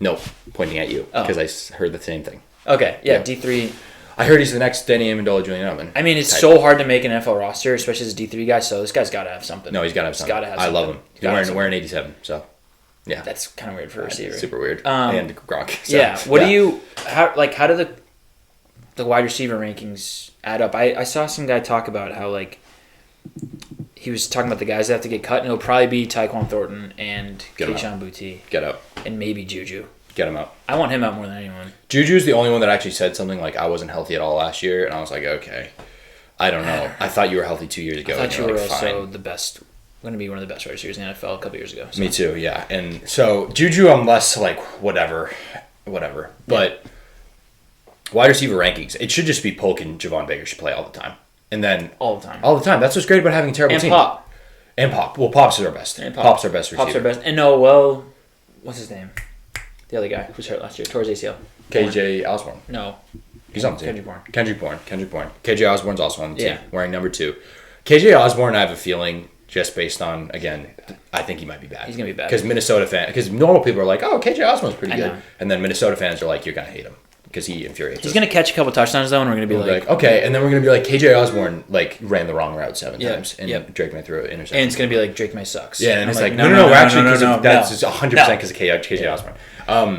B: No, pointing at you
C: Oh.
B: because I heard the same thing.
C: Okay, yeah,
B: Yeah.
C: D3.
B: I heard he's the next Danny Amendola, Julian Edelman.
C: I mean, it's
B: type.
C: so hard to make an NFL roster, especially as a D3 guy. So this guy's got to have something.
B: No, he's got to have something.
C: gotta have
B: I love
C: something.
B: him.
C: He's
B: He's
C: gotta have
B: wearing 87, so yeah.
C: That's kind of weird for a receiver.
B: Super weird.
C: Um,
B: And Gronk. So,
C: Yeah. What do you how do the wide receiver rankings add up? I saw some guy talk about how like he was talking about the guys that have to get cut, and it'll probably be Tyquan Thornton and
B: Get him
C: Kayshon Boutte
B: Get out.
C: and maybe Juju.
B: Get him out.
C: I want him out more than anyone.
B: Juju's the only one that actually said something like, I wasn't healthy at all last year. And I was like, okay. I don't know. I thought you were healthy 2 years ago.
C: I thought
B: and
C: you
B: you're
C: were
B: like,
C: also
B: fine.
C: the best. Going to be one of the best wide receivers in the NFL a couple years ago. So.
B: Me too, yeah. And so Juju, I'm less like, whatever. But wide receiver rankings, it should just be Polk and Javon Baker should play all the time. And then
C: all the time.
B: all the time. That's what's great about having a terrible
C: And
B: team.
C: Pop.
B: And Pop. Well, Pop's our best.
C: And
B: Pop's our best receiver.
C: Pop's our best. And no, well, what's his name? The other guy who's hurt last year. Tore his ACL.
B: KJ Osborne.
C: No.
B: He's on the team.
C: Kendrick Bourne.
B: Kendrick Bourne. KJ Osborne's also on the team,
C: Yeah.
B: wearing number 2. KJ Osborne, I have a feeling, just based on, again, I think he might be bad.
C: He's going to be bad.
B: Because normal people are like, oh, KJ Osborne's pretty
C: I
B: good.
C: know.
B: And then Minnesota fans are like, you're going to hate him because he infuriates
C: He's
B: us.
C: going to catch a couple touchdowns, though, and we're going to be
B: We'll
C: like,
B: okay. And then we're going to be like, KJ Osborne, like, ran the wrong route 7
C: Yep,
B: times. And
C: yep.
B: Drake may throw an interception.
C: and it's going to be like Drake May sucks.
B: yeah, and
C: I'm
B: it's like, no, actually, because that's
C: no.
B: 100% because of KJ Osborne.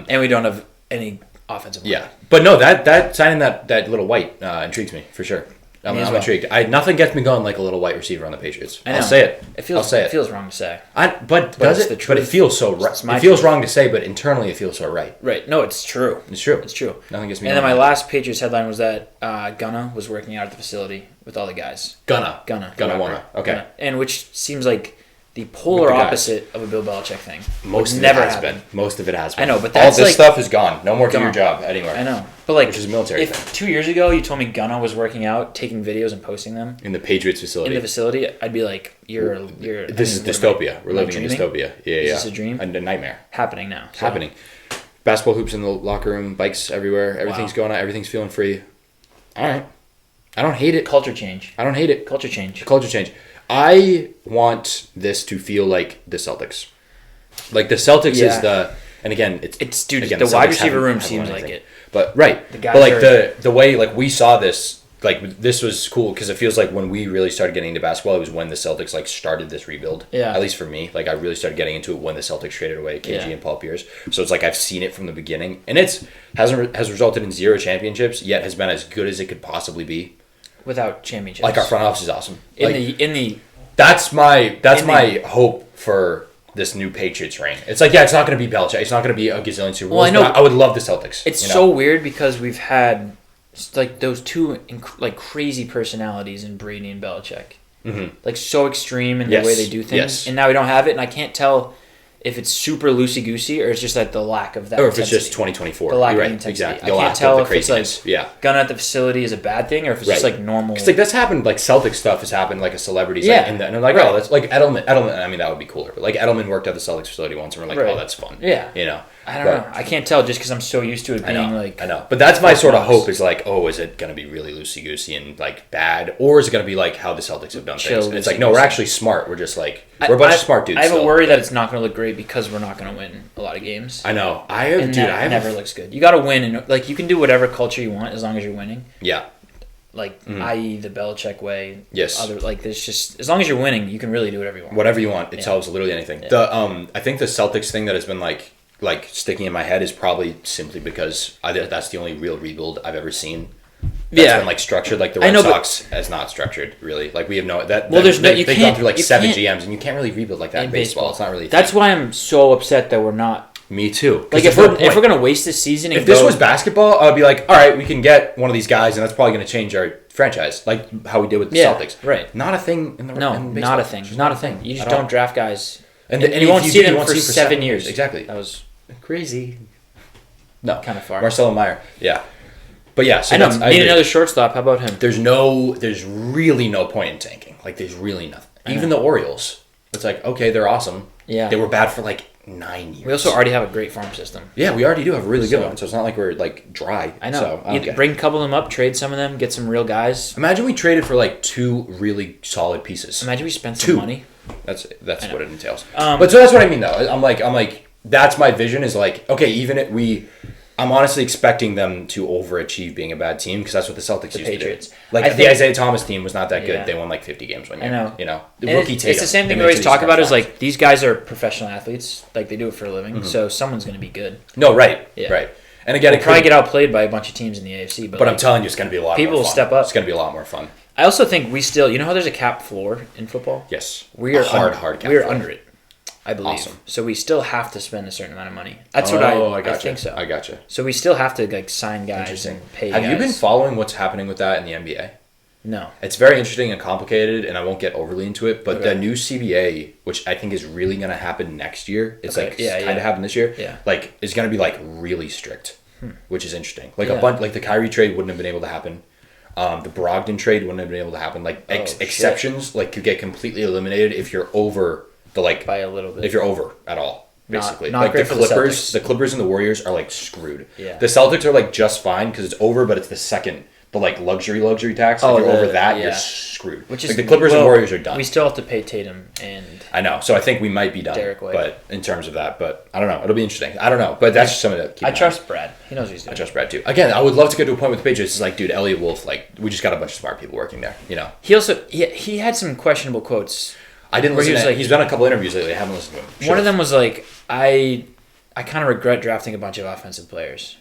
C: And we don't have any offensive line.
B: Yeah, but no, that signing that little white intrigues me for sure. I'm
C: as well.
B: intrigued. Nothing gets me going like a little white receiver on the Patriots.
C: I know.
B: I'll say it.
C: I'll
B: say it.
C: It feels wrong to say.
B: But does
C: it's
B: it?
C: the
B: But it
C: truth.
B: feels so right.
C: It's my
B: It feels
C: truth.
B: wrong to say, but internally it feels so right.
C: Right. No, it's true.
B: It's true.
C: It's true.
B: Nothing gets me.
C: And then
B: going.
C: my last Patriots headline was that Gunna was working out at the facility with all the guys.
B: Gunna
C: Gunna.
B: wanna. Okay.
C: Gunna. And which seems like the polar
B: With the guys.
C: opposite of a Bill Belichick thing.
B: Most
C: Would
B: of
C: never
B: it has
C: happen.
B: been. Most of it has been.
C: I know, but
B: all
C: that's
B: this
C: like-
B: stuff is gone. No more to your
C: Gone.
B: job anywhere.
C: I know. But like,
B: Which is a military
C: if
B: thing.
C: 2 years ago you told me Gunna was working out, taking videos and posting them
B: In the Patriots
C: in
B: facility.
C: the facility, I'd be like, you're.
B: This is
C: what am I-
B: dystopia. We're
C: am I
B: living in
C: dreaming?
B: dystopia. Yeah,
C: Is
B: yeah.
C: this a dream?
B: A nightmare.
C: Happening now. So-
B: Happening. Basketball hoops in the locker room, bikes everywhere. Everything's going on. Everything's feeling free. All right. I don't hate it.
C: Culture change.
B: I don't hate it.
C: Culture change.
B: Culture change. I want this to feel like the Celtics. Like the Celtics
C: Yeah.
B: is the, and again,
C: It's dude.
B: again,
C: The wide
B: Celtics
C: receiver
B: haven't
C: room
B: won
C: seems like
B: anything.
C: it.
B: But right,
C: The guys
B: but like
C: are-
B: the way like we saw this, like this was cool because it feels like when we really started getting into basketball, it was when the Celtics like started this rebuild.
C: Yeah.
B: At least for me, like I really started getting into it when the Celtics traded away KG
C: Yeah.
B: and Paul Pierce. So it's like I've seen it from the beginning, and has resulted in 0 championships, yet has been as good as it could possibly be.
C: Without championships.
B: Like our front office is awesome. Like,
C: in the
B: that's my
C: in
B: my hope for this new Patriots reign. It's like, yeah, it's not going to be Belichick. It's not going to be a gazillion Super Bowls.
C: Well, I know-
B: but I would love the Celtics.
C: It's
B: you know?
C: so weird because we've had like those two like crazy personalities in Brady and Belichick.
B: Mhm.
C: Like so extreme in
B: Yes,
C: the way they do things.
B: yes.
C: And now we don't have it, and I can't tell if it's super loosey-goosey or it's just like the lack of that
B: or if it's
C: intensity.
B: just 2024.
C: The lack
B: You're
C: of
B: right,
C: intensity.
B: exactly.
C: I
B: The
C: can't
B: lack
C: tell
B: of the
C: if it's like
B: craziness. Yeah.
C: gun at the facility is a bad thing or if it's just
B: Right.
C: like normal.
B: It's like that's happened. Like Celtic stuff has happened. Like a celebrity's
C: Yeah.
B: like in the, and I'm like,
C: Right.
B: oh, that's like Edelman. I mean, that would be cooler. But like Edelman worked at the Celtics facility once, and we're like,
C: Right.
B: oh, that's fun.
C: Yeah.
B: You know.
C: I don't
B: But-
C: know. I can't tell just because I'm so used to it
B: I
C: being
B: know,
C: like.
B: I know, but that's my sort of
C: Close.
B: hope is like, oh, is it going to be really loosey goosey and like bad, or is it going to be like how the Celtics have done
C: Chill,
B: things? And it's like, no, we're
C: loosey-goosey.
B: actually smart. We're just like we're a bunch of smart dudes.
C: I have a
B: still.
C: worry that it's not going to look great because we're not going to win a lot of games.
B: I know. I have,
C: And
B: dude.
C: that
B: I have
C: never looks good. You got to win, and like you can do whatever culture you want as long as you're winning.
B: Yeah.
C: Like, i.e., the Belichick way.
B: Yes.
C: Other like, there's just as long as you're winning, you can really do whatever you want.
B: Whatever you want. It
C: Yeah.
B: solves literally anything.
C: Yeah.
B: The I think the Celtics thing that has been like sticking in my head is probably simply because that's the only real rebuild I've ever seen. That's
C: Yeah.
B: been like structured. Like the
C: I
B: Red
C: know, but-
B: Sox has not structured really. Like we have no that.
C: Well, there's no- you
B: they've
C: can't-
B: gone through like
C: you
B: 7
C: can't-
B: GMs, and you can't really rebuild like that in baseball. It's not really. a
C: That's
B: thing.
C: why I'm so upset that we're not
B: Me too.
C: Like if we're gonna waste this season, and
B: if this was basketball, I'd be like, all right, we can get one of these guys, and that's probably going to change our franchise, like how we did with the Celtics.
C: Right.
B: Not a thing in the in baseball.
C: Not a thing. Not a thing. You just don't draft guys, and
B: you
C: won't see them for 7 years.
B: Exactly.
C: That was
B: crazy. No,
C: kind of far.
B: Marcelo Meyer. Yeah, but yeah. So
C: I know. Need another shortstop. How about him?
B: There's really no point in tanking. Like there's really nothing. Even the Orioles. It's like okay, they're awesome.
C: Yeah.
B: They were bad for like 9 years.
C: We also already have a great farm system.
B: Yeah, we already do have a really good one, so it's not like we're like dry.
C: I know.
B: So, okay.
C: Bring a couple of them up, trade some of them, get some real guys.
B: Imagine we traded for like 2 really solid pieces.
C: Imagine we spent some money.
B: That's what it entails. But so that's what I mean though. I'm like that's my vision is like okay, I'm honestly expecting them to overachieve being a bad team because that's what the Celtics used
C: Patriots.
B: to do. Like the Isaiah Thomas team was not that good.
C: Yeah.
B: They won like 50 games one year.
C: I know.
B: You know,
C: Rookie Tatum. It's the same thing we always talk about is like these guys are professional athletes. Like they do it for a living. So someone's going to be good.
B: No, right.
C: Yeah.
B: Right. And again,
C: we'll probably get outplayed by a bunch of teams in the AFC.
B: But I'm telling you, it's going to be a lot
C: people
B: more
C: will
B: fun.
C: step up.
B: It's going to be a lot more fun.
C: I also think we still, you know how there's a cap floor in football?
B: Yes.
C: We are
B: hard cap
C: We are
B: floor.
C: under it. I believe.
B: Awesome.
C: So we still have to spend a certain amount of money. That's what I think so.
B: I gotcha.
C: So we still have to like sign guys and pay guys.
B: Have you been following what's happening with that in the NBA?
C: No.
B: It's very interesting and complicated, and I won't get overly into it, but the new CBA, which I think is really going to happen next year, it's kind of happened this year, like is going to be like really strict, which is interesting. Like a bunch, like the Kyrie trade wouldn't have been able to happen. The Brogdon trade wouldn't have been able to happen. Like exceptions like could get completely eliminated if you're over the like
C: by a little bit.
B: If you're over at all, basically.
C: Not
B: like
C: great
B: the
C: for
B: Clippers, the Clippers and the Warriors are like screwed.
C: Yeah.
B: The Celtics are like just fine because it's over, but it's the second, the like luxury tax. If you're over that, you're screwed. Which is like the Clippers and Warriors are done.
C: We still have to pay Tatum and
B: I know, so I think we might be done.
C: Derek White.
B: But in terms of that, but I don't know. It'll be interesting. I don't know, but that's just something to keep.
C: I trust Brad. He knows what he's doing.
B: I trust Brad too. Again, I would love to get to a point with the Patriots. It's like, dude, Elliot Wolf. Like, we just got a bunch of smart people working there. You know.
C: He also he had some questionable quotes.
B: I didn't listen. He's done a couple interviews lately. I haven't listened to him.
C: One of them was like, I kind of regret drafting a bunch of offensive players.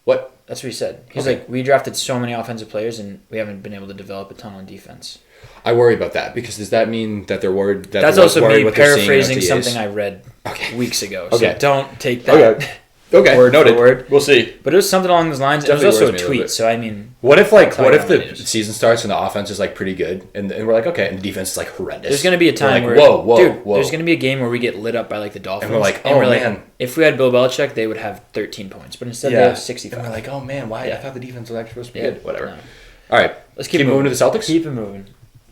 B: What?
C: That's what he said. He's like, we drafted so many offensive players and we haven't been able to develop a ton on defense.
B: I worry about that because does that mean that they're worried?
C: That's also me paraphrasing something I read weeks ago. So don't take that.
B: Okay,
C: word
B: noted.
C: for word.
B: We'll see.
C: But it was something along those lines. It was also a tweet, so I mean...
B: What if the season starts and the offense is like pretty good and we're like, okay, and the defense is like horrendous?
C: There's going to be a time where...
B: Whoa.
C: There's going to be a game where we get lit up by like the Dolphins.
B: And we're like, man.
C: If we had Bill Belichick, they would have 13 points. But instead they have 65.
B: And we're like, oh man, why? I thought the defense was actually supposed to be good. Whatever.
C: No.
B: All right.
C: Let's keep
B: moving to the Celtics?
C: Keep it moving.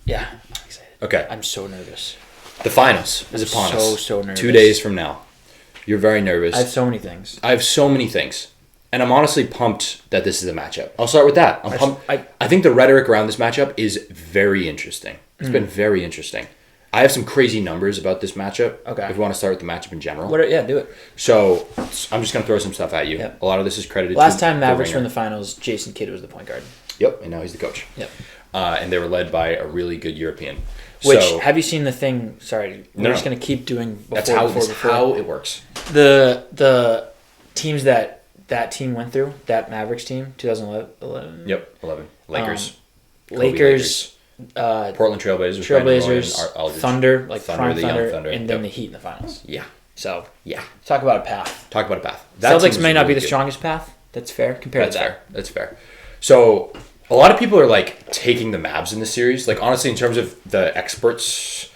C: Yeah. I'm excited.
B: Okay.
C: I'm so nervous.
B: The finals is upon us.
C: So nervous.
B: 2 days from now. You're very nervous.
C: I have so many things.
B: And I'm honestly pumped that this is a matchup. I'll start with that. I'm pumped. I think the rhetoric around this matchup is very interesting. It's been very interesting. I have some crazy numbers about this matchup.
C: Okay.
B: If you want to start with the matchup in general.
C: Yeah, do it.
B: So I'm just going to throw some stuff at you.
C: Yep.
B: A lot of this is credited
C: Last
B: to
C: time Mavericks
B: the
C: were in the finals, Jason Kidd was the point guard.
B: Yep, and now he's the coach.
C: Yep.
B: And they were led by a really good European.
C: Have you seen the thing? Sorry, we're just going to keep doing.
B: That's how it works.
C: The teams that team went through, that Mavericks team, 2011.
B: Yep, 11. Lakers.
C: Lakers.
B: Portland Trailblazers.
C: Thunder,
B: the
C: Thunder,
B: young Thunder,
C: and then the Heat in the finals.
B: Yeah.
C: So talk about a path.
B: Celtics
C: may not be the strongest path. That's fair. Compared to that.
B: That's fair. So a lot of people are like taking the Mavs in this series. Like honestly, in terms of the experts,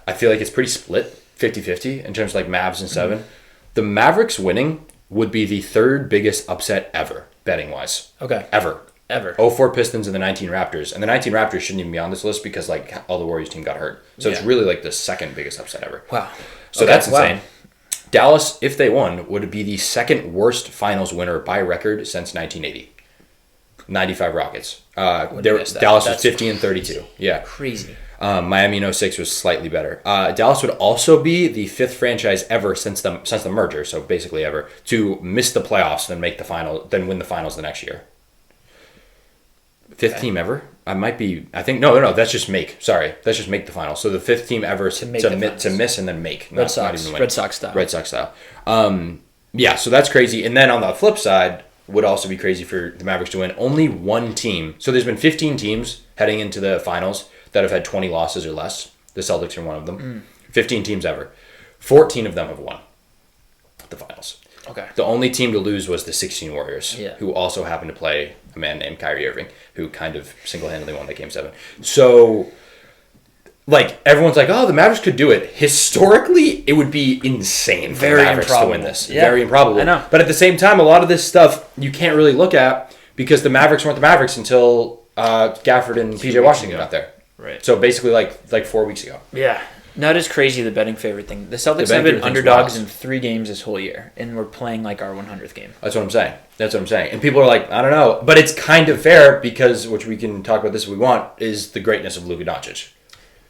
B: I feel like it's pretty split, 50-50 in terms of like Mavs and 7. Mm-hmm. The Mavericks winning would be the third biggest upset ever, betting wise.
C: Okay.
B: Ever.
C: 04
B: Pistons and the 19 Raptors. And the 19 Raptors shouldn't even be on this list because like all the Warriors team got hurt. So it's really like the second biggest upset ever.
C: Wow.
B: So that's insane. Wow. Dallas, if they won, would be the second worst finals winner by record since 1980. 95 Rockets. Dallas was 50-32. Yeah.
C: Crazy.
B: Miami in 06 was slightly better. Dallas would also be the fifth franchise ever since the merger, so basically ever, to miss the playoffs then win the finals the next year. Fifth team ever? No, that's just make. Sorry, that's just make the finals. So the fifth team ever to miss and then make.
C: Red Sox style.
B: Red Sox style. So that's crazy. And then on the flip side, would also be crazy for the Mavericks to win. Only one team. So there's been 15 teams heading into the finals that have had 20 losses or less. The Celtics are one of them. 15 teams ever. 14 of them have won the finals.
C: Okay.
B: The only team to lose was the 16 Warriors,
C: Yeah.
B: who also happened to play a man named Kyrie Irving, who kind of single-handedly won that Game 7. So, like, everyone's like, oh, the Mavericks could do it. Historically, it would be insane for
C: Very
B: the Mavericks
C: improbable.
B: to win this.
C: Yeah.
B: Very improbable.
C: I know.
B: But at the same time, a lot of this stuff you can't really look at because the Mavericks weren't the Mavericks until Gafford and PJ Washington got there.
C: Right.
B: So basically, like 4 weeks ago.
C: Yeah. No, it is crazy, the betting favorite thing. The Celtics
B: The
C: have
B: betting
C: been
B: favorite thing's
C: underdogs
B: wild.
C: in 3 games this whole year, and we're playing like our 100th game.
B: That's what I'm saying. And people are like, I don't know. But it's kind of fair because, which we can talk about this if we want, is the greatness of Luka Doncic.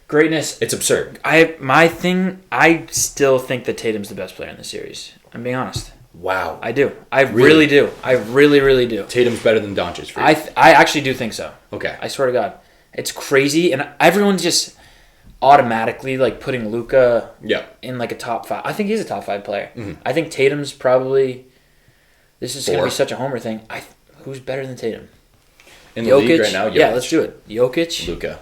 C: Greatness.
B: It's absurd.
C: I still think that Tatum's the best player in the series. I'm being honest.
B: Wow.
C: I do. I really do. I really, really do.
B: Tatum's better than Doncic for you.
C: I actually do think so.
B: Okay.
C: I swear to God. It's crazy, and everyone's just automatically like putting Luka
B: Yeah.
C: in like a top 5. I think he's a top 5 player.
B: Mhm.
C: I think Tatum's probably. This is going to
B: 4.
C: be such a homer thing. Who's better than Tatum?
B: In the league right now,
C: Yeah, let's do it. Jokic.
B: Luka.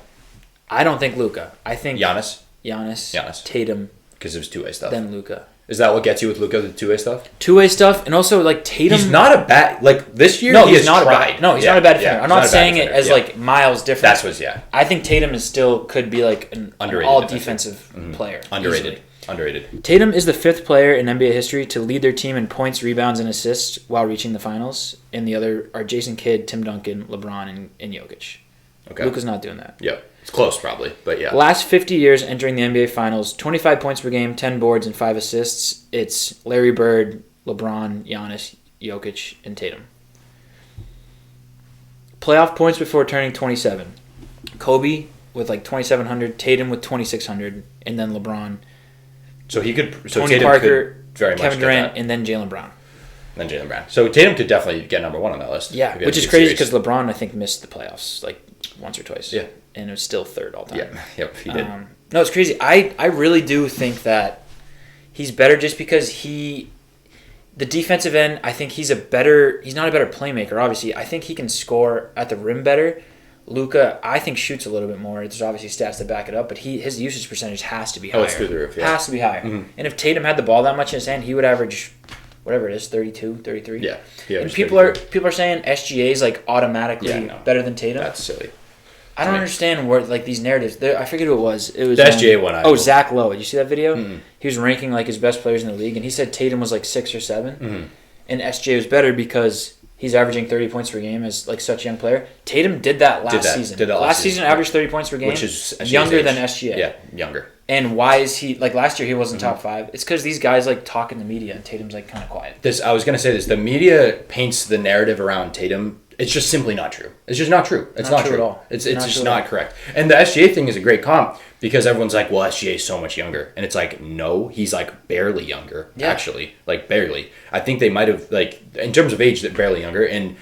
C: I don't think Luka. I think
B: Giannis.
C: Giannis. Tatum.
B: Because it was two-way stuff.
C: Then Luka.
B: Is that what gets you with Luka, the two-way stuff?
C: Two-way stuff, and also like Tatum.
B: He's not a bad... Like, this year,
C: No,
B: he
C: he's
B: has
C: not
B: tried.
C: he's not a bad defender. I'm
B: he's
C: not
B: a bad
C: saying it
B: defender.
C: as like miles different.
B: That's what's... Yeah.
C: I think Tatum is still could be like an
B: Underrated
C: all
B: defensive.
C: defensive player.
B: Underrated.
C: easily.
B: Underrated.
C: Tatum is the 5th player in NBA history to lead their team in points, rebounds, and assists while reaching the finals. And the other are Jason Kidd, Tim Duncan, LeBron, and Jokic.
B: Okay.
C: Luka's not doing that.
B: Yep. It's close, probably, but yeah.
C: Last 50 years entering the NBA Finals, 25 points per game, 10 boards, and 5 assists. It's Larry Bird, LeBron, Giannis, Jokic, and Tatum. Playoff points before turning 27. Kobe with like 2,700, Tatum with 2,600, and then LeBron,
B: So he could... So
C: Tony
B: Tatum
C: Parker,
B: could very much
C: Kevin
B: get
C: Durant,
B: that.
C: and then Jaylen Brown.
B: Then Jaylen Brown. So Tatum could definitely get number 1 on that list.
C: Yeah,
B: if he
C: which
B: has
C: is
B: a good
C: crazy
B: series.
C: because LeBron, I think, missed the playoffs like once or twice.
B: Yeah.
C: And it was still 3rd all time.
B: Yeah. Yep, he did.
C: No, it's crazy. I really do think that he's better just because the defensive end, I think he's not a better playmaker, obviously. I think he can score at the rim better. Luka, I think, shoots a little bit more. There's obviously stats to back it up, but his usage percentage has to be higher.
B: Oh, it's through the roof, yeah.
C: Has to be higher.
B: Mhm.
C: And if Tatum had the ball that much in his hand, he would average whatever it is, 32, 33.
B: Yeah.
C: And people are saying SGA is like automatically
B: Yeah, no.
C: better than Tatum.
B: That's silly.
C: I don't understand where like these narratives. I forget who it was. It was
B: The SGA one.
C: Zach Lowe. Did you see that video?
B: Mm-mm.
C: He was ranking like his best players in the league, and he said Tatum was like 6 or 7,
B: Mhm.
C: and SGA was better because he's averaging 30 points per game as like such a young player. Tatum did that last season.
B: last
C: season
B: season.
C: averaged 30 points per game,
B: Which is SGA's
C: younger
B: age.
C: than SGA.
B: Yeah, younger.
C: And why is he like last year? He wasn't
B: Mm-hmm.
C: top 5. It's because these guys like talk in the media, and Tatum's like kind of quiet.
B: I was gonna say this. The media paints the narrative around Tatum. It's just simply not true. It's just not true. It's not true
C: at all.
B: It's
C: Not
B: just
C: true at
B: not
C: all.
B: correct. And the SGA thing is a great comp because everyone's like, well, SGA is so much younger, and it's like, no, he's like barely younger.
C: Yeah.
B: Actually, like barely. I think they might have like in terms of age, that barely younger, and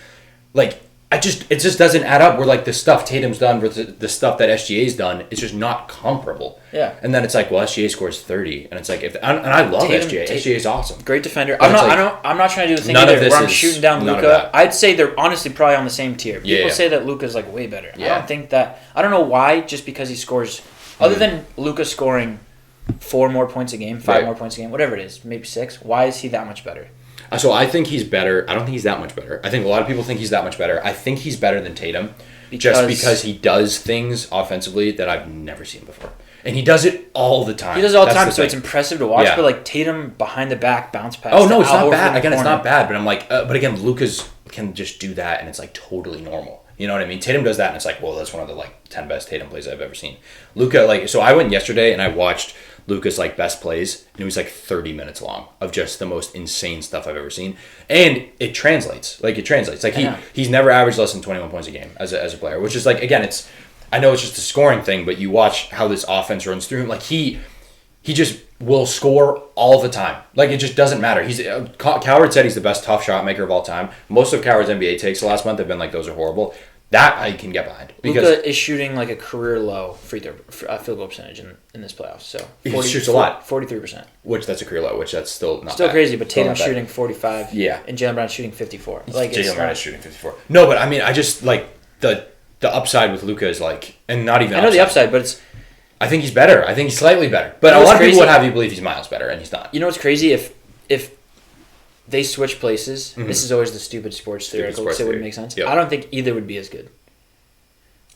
B: like. It just doesn't add up. Where like the stuff Tatum's done versus the stuff that SGA's done, it's just not comparable.
C: Yeah.
B: And then it's like, well, SGA scores 30, and it's like, and I love
C: Tatum-
B: SGA. SGA's awesome.
C: Great defender.
B: But
C: I'm
B: it's
C: not.
B: like-
C: I'm not trying to do the thing
B: none of
C: either
B: this
C: where I'm
B: is-
C: shooting down
B: none of
C: Luka.
B: that.
C: I'd say they're honestly probably on the same tier.
B: Yeah,
C: People
B: yeah.
C: say that Luka's like way better. I
B: Yeah.
C: don't think that. I don't know why. Just because he scores, other than Luka scoring 4 more points a game, 5
B: Right.
C: more points a game, whatever it is, maybe 6. Why is he that much better?
B: So I think he's better. I don't think he's that much better. I think a lot of people think he's that much better. I think he's better than Tatum just because he does things offensively that I've never seen before. And he does it all the time.
C: He does it all the
B: That's
C: time, so it's
B: thing.
C: impressive to watch.
B: Yeah.
C: But like Tatum behind the back bounce pass.
B: Oh, no,
C: to
B: it's
C: Al
B: not
C: Horford
B: bad.
C: in the
B: Again, it's
C: corner.
B: not bad. But I'm like, but again, Lucas can just do that, and it's like totally normal. You know what I mean? Tatum does that, and it's like, well, that's one of the like 10 best Tatum plays I've ever seen. Luka, like, so I went yesterday and I watched Luka's like best plays, and it was like 30 minutes long of just the most insane stuff I've ever seen, and it translates. Like
C: Yeah.
B: he's never averaged less than 21 points a game as a player, which is like, again, I know it's just a scoring thing, but you watch how this offense runs through him. Like he just will score all the time. Like it just doesn't matter. Coward said he's the best tough shot maker of all time. Most of Coward's NBA takes the last month have been like, those are horrible. That I can get behind because
C: Luka is shooting like a career low field goal percentage in this playoff. So
B: He shoots a lot.
C: 43%.
B: which that's a career low, which that's still not
C: Still
B: bad.
C: crazy, but
B: Still
C: Tatum's
B: not bad.
C: shooting 45.
B: Yeah.
C: And Jaylen Brown's shooting 54. Like it's
B: Jaylen Brown
C: not-
B: is shooting 54. No, but I mean, I just like the upside with Luka is like, and not even.
C: I know the upside, but it's.
B: I think he's better. I think he's slightly better. But
C: You know
B: a
C: what's
B: lot of people
C: crazy?
B: would have you believe he's miles better, and he's not.
C: You know what's crazy? If they switch places. This is always the stupid sports theory. It wouldn't make sense.
B: Yep.
C: I don't think either would be as good.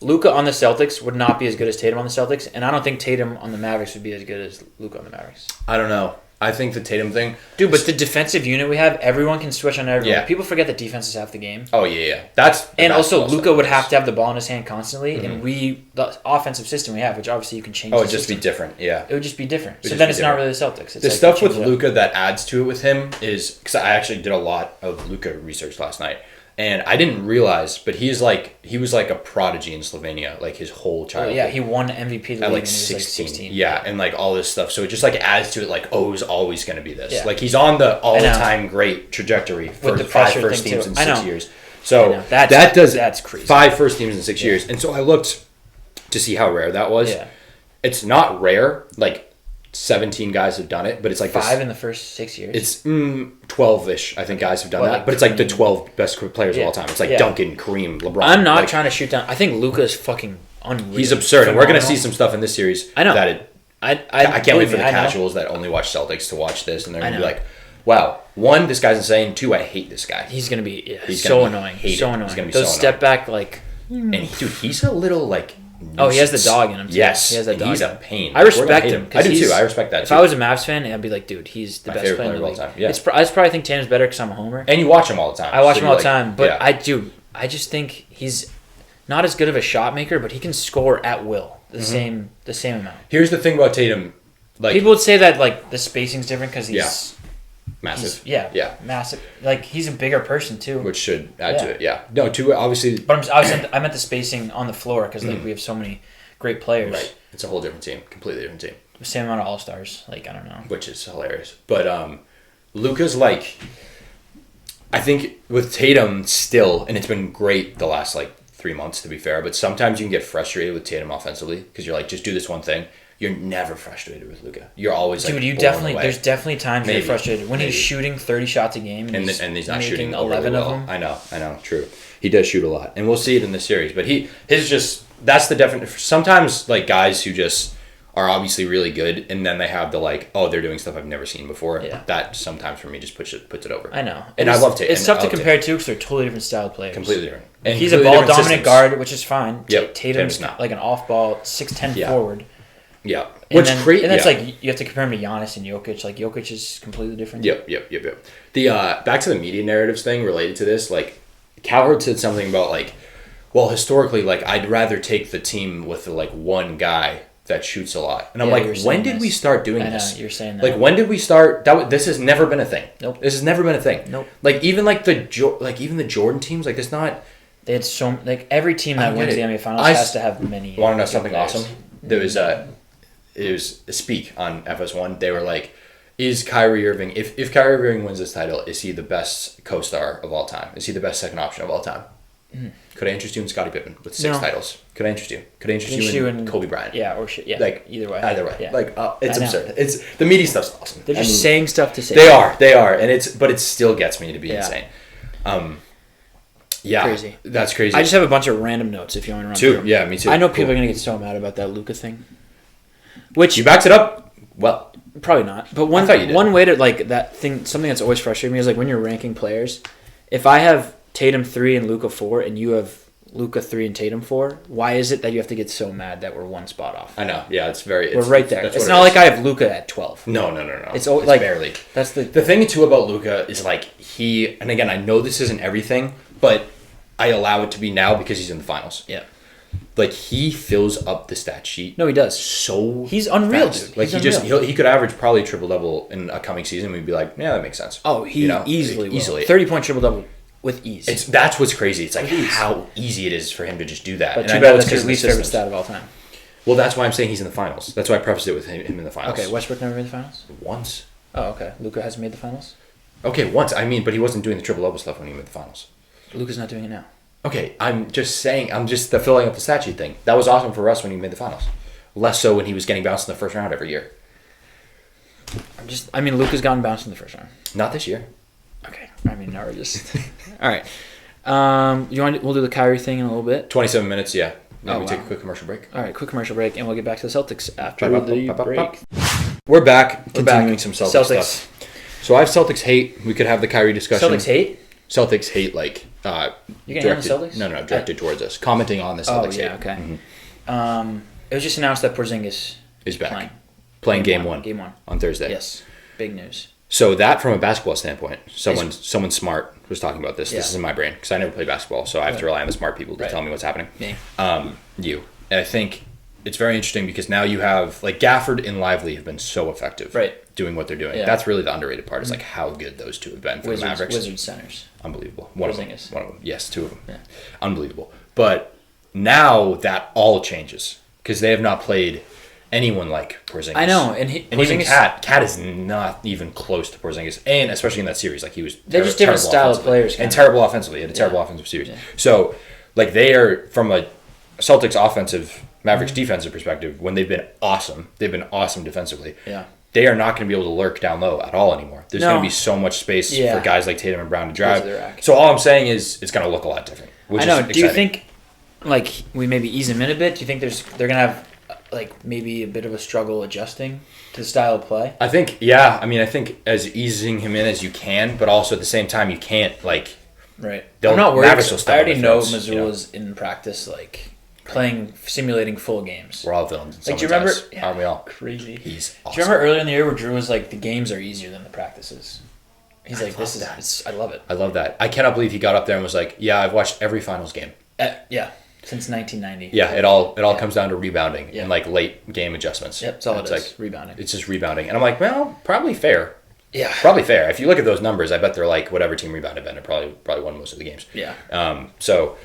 C: Luka on the Celtics would not be as good as Tatum on the Celtics, and I don't think Tatum on the Mavericks would be as good as Luka on the Mavericks.
B: I don't know. I think the Tatum thing...
C: Dude, but the defensive unit we have, everyone can switch on everyone.
B: Yeah.
C: People forget that defense is half the game.
B: Oh, yeah. That's...
C: And also, Luka would have to have the ball in his hand constantly, and the offensive system we have, which obviously you can change.
B: Oh, it'd just be different, yeah.
C: It would just be different. So
B: just
C: then
B: be
C: it's not really the Celtics. It's
B: the
C: like
B: stuff
C: you
B: with
C: change it up.
B: Luka that adds to it with him is... Because I actually did a lot of Luka research last night. And I didn't realize, but he was like a prodigy in Slovenia, like his whole
C: Oh,
B: childhood.
C: yeah, he won MVP of the league
B: at
C: when
B: like
C: he was
B: 16.
C: 16.
B: Yeah, and like all this stuff. So it just like adds to it like, oh, he's always going to be this.
C: Yeah.
B: Like he's on the all-time great trajectory for
C: the
B: 5
C: pressure
B: first
C: thing,
B: teams
C: too.
B: in
C: I
B: 6
C: know.
B: years. So
C: that's crazy.
B: 5 first teams in 6 years. And so I looked to see how rare that was.
C: Yeah.
B: It's not rare. Like 17 guys have done it, but it's like
C: 5 in the first 6 years.
B: It's 12-ish, I think, guys have done
C: Well,
B: that.
C: like
B: But it's like the
C: Kareem.
B: 12 best players of all time. It's like Duncan, Kareem, LeBron.
C: I'm not
B: like,
C: trying to shoot down. I think Luka is fucking unreal.
B: He's absurd. And we're going to
C: Phenomenal.
B: see some stuff in this series.
C: I know.
B: That I can't wait for the casuals that only watch Celtics to watch this. And they're going to be like, wow, 1, this guy's insane. 2, I hate this guy.
C: He's going to be
B: He's
C: so
B: gonna be
C: annoying.
B: hated.
C: So
B: He's
C: annoying.
B: gonna be
C: Those
B: so
C: step back, like...
B: And dude, he's a little like...
C: Oh, he has the
B: nuisance.
C: dog in him, too.
B: Yes.
C: He has that
B: and
C: dog
B: he's
C: in
B: a
C: him.
B: pain.
C: I respect him.
B: I do too. I respect that
C: If
B: too.
C: I was a Mavs fan, I'd be like, dude, he's the
B: My
C: best
B: favorite
C: player in the
B: player
C: league.
B: of all time. Yeah.
C: I just probably think Tatum's better because I'm a homer.
B: And you watch him all the time.
C: I watch
B: so
C: him all
B: you're
C: the time, but
B: yeah.
C: I just think he's not as good of a shot maker, but he can score at will. The same amount.
B: Here's the thing about Tatum. Like,
C: People would say that like the spacing's different because he's
B: massive.
C: yeah, massive. Like he's a bigger person too.
B: Which should add
C: Yeah.
B: to it. Yeah. No, to obviously.
C: But I meant the spacing on the floor because like we have so many great players.
B: Right. It's a whole different team. Completely different team.
C: The same amount of all stars. Like I don't know.
B: Which is hilarious. But Luka's like, I think with Tatum still, and it's been great the last like 3 months to be fair, but sometimes you can get frustrated with Tatum offensively because you're like, just do this one thing. You're never frustrated with Luka. You're always like,
C: Dude, you
B: blown
C: definitely.
B: away.
C: There's definitely times
B: Maybe.
C: you're frustrated when
B: Maybe.
C: he's shooting 30 shots a game and he's
B: not
C: making
B: shooting
C: 11
B: overly
C: of
B: well.
C: them.
B: I know, true. He does shoot a lot, and we'll see it in the series. But his just that's the definite. Sometimes like guys who just are obviously really good, and then they have the like, oh, they're doing stuff I've never seen before.
C: Yeah.
B: That sometimes for me just puts it over.
C: I know,
B: and I love Tatum.
C: It's tough to compare too because they're totally different style players.
B: Completely different. And
C: He's a
B: completely
C: ball
B: different
C: dominant
B: systems.
C: guard, which is fine.
B: Yep.
C: Tatum's
B: not.
C: like an off ball 6'10"
B: Yeah.
C: forward.
B: Yeah,
C: And
B: which
C: then,
B: great.
C: and that's
B: yeah.
C: like you have to compare him to Giannis and Jokic. Like Jokic is completely different.
B: Yep. The back to the media narratives thing related to this, like Cowherd said something about like, well, historically, like I'd rather take the team with like one guy that shoots a lot, and I'm
C: Yeah, you were
B: like,
C: saying
B: when did we
C: this.
B: start doing
C: I know,
B: this?
C: you're saying that.
B: Like when did we start? This has never been a thing.
C: Nope.
B: This has never been a thing.
C: Nope.
B: Like even like even the Jordan teams, like it's not.
C: They had so like every team that
B: I
C: wins
B: get
C: the
B: it.
C: NBA Finals has to have many.
B: Want to know
C: good
B: something
C: players.
B: awesome? There was it was a speak on FS1. They were like, is Kyrie Irving, if Kyrie Irving wins this title, is he the best co-star of all time? Is he the best second option of all time? Could I interest you in Scottie Pippen with 6
C: No.
B: titles? Could I interest you? Could I interest you in Kobe Bryant?
C: Yeah, or shit. Yeah,
B: Like
C: either way.
B: Either way.
C: Yeah.
B: Like it's
C: I know.
B: absurd. It's the media stuff's awesome.
C: They're just
B: I mean,
C: saying stuff to say.
B: They are, and it still gets me to be
C: Yeah.
B: insane. Yeah,
C: Crazy.
B: That's crazy.
C: I just have a bunch of random notes if you want to run
B: too.
C: through.
B: Yeah, me too.
C: I know
B: Cool.
C: people are gonna get so mad about that Luka thing. Which
B: You backed it up. Well,
C: probably not. But
B: I thought you did.
C: one way to like that thing, something that's always frustrated me is like when you're ranking players. If I have Tatum 3 and Luka 4, and you have Luka 3 and Tatum 4, why is it that you have to get so mad that we're one spot off?
B: I know. Yeah, it's very.
C: We're right there.
B: that's
C: It's
B: what
C: not
B: it
C: like
B: is.
C: I have Luka at 12.
B: No.
C: It's like
B: barely.
C: That's the
B: The thing too about Luka is like and again, I know this isn't everything, but I allow it to be now because he's in the finals.
C: yeah.
B: Like he fills up the stat sheet.
C: No, he does.
B: So
C: He's unreal,
B: fast.
C: dude.
B: Like
C: He's
B: he could average probably triple double in a coming season. We'd be like, yeah, that makes sense.
C: Oh, he easily will.
B: easily.
C: 30-point triple double with ease.
B: That's what's crazy. It's like
C: With ease.
B: how easy it is for him to just do that.
C: But
B: And
C: too
B: I know
C: bad
B: it's
C: that's his
B: 'cause of the
C: least favorite
B: systems.
C: stat of all time.
B: Well, that's why I'm saying he's in the finals. That's why I prefaced it with him in the finals.
C: Okay, Westbrook never made the finals?
B: Once.
C: Oh, okay. Luka hasn't made the finals?
B: Okay, once. I mean, but he wasn't doing the triple double stuff when he made the finals.
C: Luka's not doing it now.
B: Okay, I'm just saying. I'm just the filling up the stat sheet thing. That was awesome for Russ when he made the finals. Less so when he was getting bounced in the first round every year.
C: I mean, Luka's gotten bounced in the first round.
B: Not this year.
C: Okay. I mean, now we're just... All right. We'll do the Kyrie thing in a little bit.
B: 27 minutes, yeah. Now
C: Oh,
B: we take a
C: wow.
B: quick commercial break.
C: All right, quick commercial break, and we'll get back to the Celtics after the break.
B: We're back. Continuing some Celtics stuff. So I have Celtics hate. We could have the Kyrie discussion.
C: Celtics hate?
B: Celtics hate, like,
C: You're gonna
B: directed,
C: have the Celtics?
B: No, directed towards us. Commenting on the Celtics hate.
C: okay.
B: Mm-hmm.
C: It was just announced that Porzingis
B: Is back.
C: playing
B: Game one.
C: Game one.
B: On Thursday.
C: Yes. Big news.
B: So that, from a basketball standpoint, someone smart was talking about this.
C: Yeah.
B: This is in my brain, because I never played basketball, so I have to rely on the smart people to tell me what's happening.
C: Me.
B: You. And I think it's very interesting because now you have, like, Gafford and Lively have been so effective doing what they're doing.
C: Yeah.
B: That's really the underrated part, is like how good those two have been for the Mavericks.
C: Wizards centers.
B: Unbelievable. One of them.
C: Porzingis.
B: Yes, two of them.
C: Yeah.
B: Unbelievable. But now that all changes because they have not played anyone like Porzingis.
C: I know, and
B: even Cat is not even close to Porzingis, and especially in that series, like he was.
C: They're just different style of players,
B: and terrible offensively. He had a terrible offensive series.
C: Yeah.
B: So, like, they are, from a Celtics offensive, Mavericks defensive perspective, when they've been awesome defensively.
C: Yeah.
B: They are not going to be able to lurk down low at all anymore. There's going to be so much space for guys like Tatum and Brown to drive. So all I'm saying is it's going to look a lot different. Which
C: I know.
B: Is
C: do you think, like, we maybe ease him in a bit? Do you think they're going to have, like, maybe a bit of a struggle adjusting to the style of play?
B: I think, yeah. I mean, I think as easing him in as you can, but also at the same time, you can't, like...
C: Right. I'm not worried.
B: Mavericks will step
C: I already
B: on
C: know
B: their throats,
C: Missoula's in practice, like, simulating full games.
B: We're all villains in
C: Like, do you remember?
B: eyes, aren't we all?
C: Crazy.
B: He's awesome.
C: Do you remember earlier in the year where Drew was like, the games are easier than the practices? He's like, I love it.
B: I love that. I cannot believe he got up there and was like, yeah, I've watched every finals game.
C: Yeah. Since 1990.
B: Yeah, it all comes down to rebounding and, like, late game adjustments.
C: Yep, that's all
B: it's
C: it is.
B: like,
C: Rebounding.
B: It's just rebounding. And I'm like, well, probably fair.
C: Yeah.
B: Probably fair. If you look at those numbers, I bet they're like whatever team rebounded better probably won most of the games.
C: Yeah.
B: So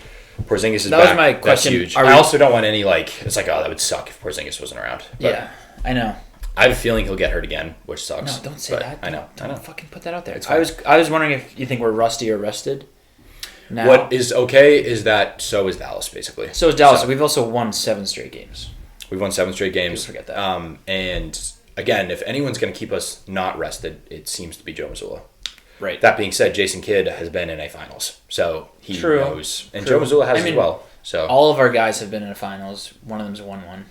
B: Porzingis is
C: that
B: back.
C: Was my question.
B: That's huge. I also don't want any, like, it's like, oh, that would suck if Porzingis wasn't around. But
C: yeah, I know.
B: I have a feeling he'll get hurt again, which sucks.
C: No, don't say that.
B: I know.
C: Don't fucking put that out there.
B: It's
C: I was wondering if you think we're rusty or rested. Now.
B: What is okay is that so is Dallas, basically.
C: So is Dallas. We've also won 7 straight games.
B: We've won 7 straight games.
C: People forget that.
B: And again, if anyone's going to keep us not rested, it seems to be Joe Mazzulla.
C: Right.
B: That being said, Jason Kidd has been in a finals, so he knows, and
C: True.
B: Joe Mazzulla has as well. So
C: all of our guys have been in a finals. One of them's won one.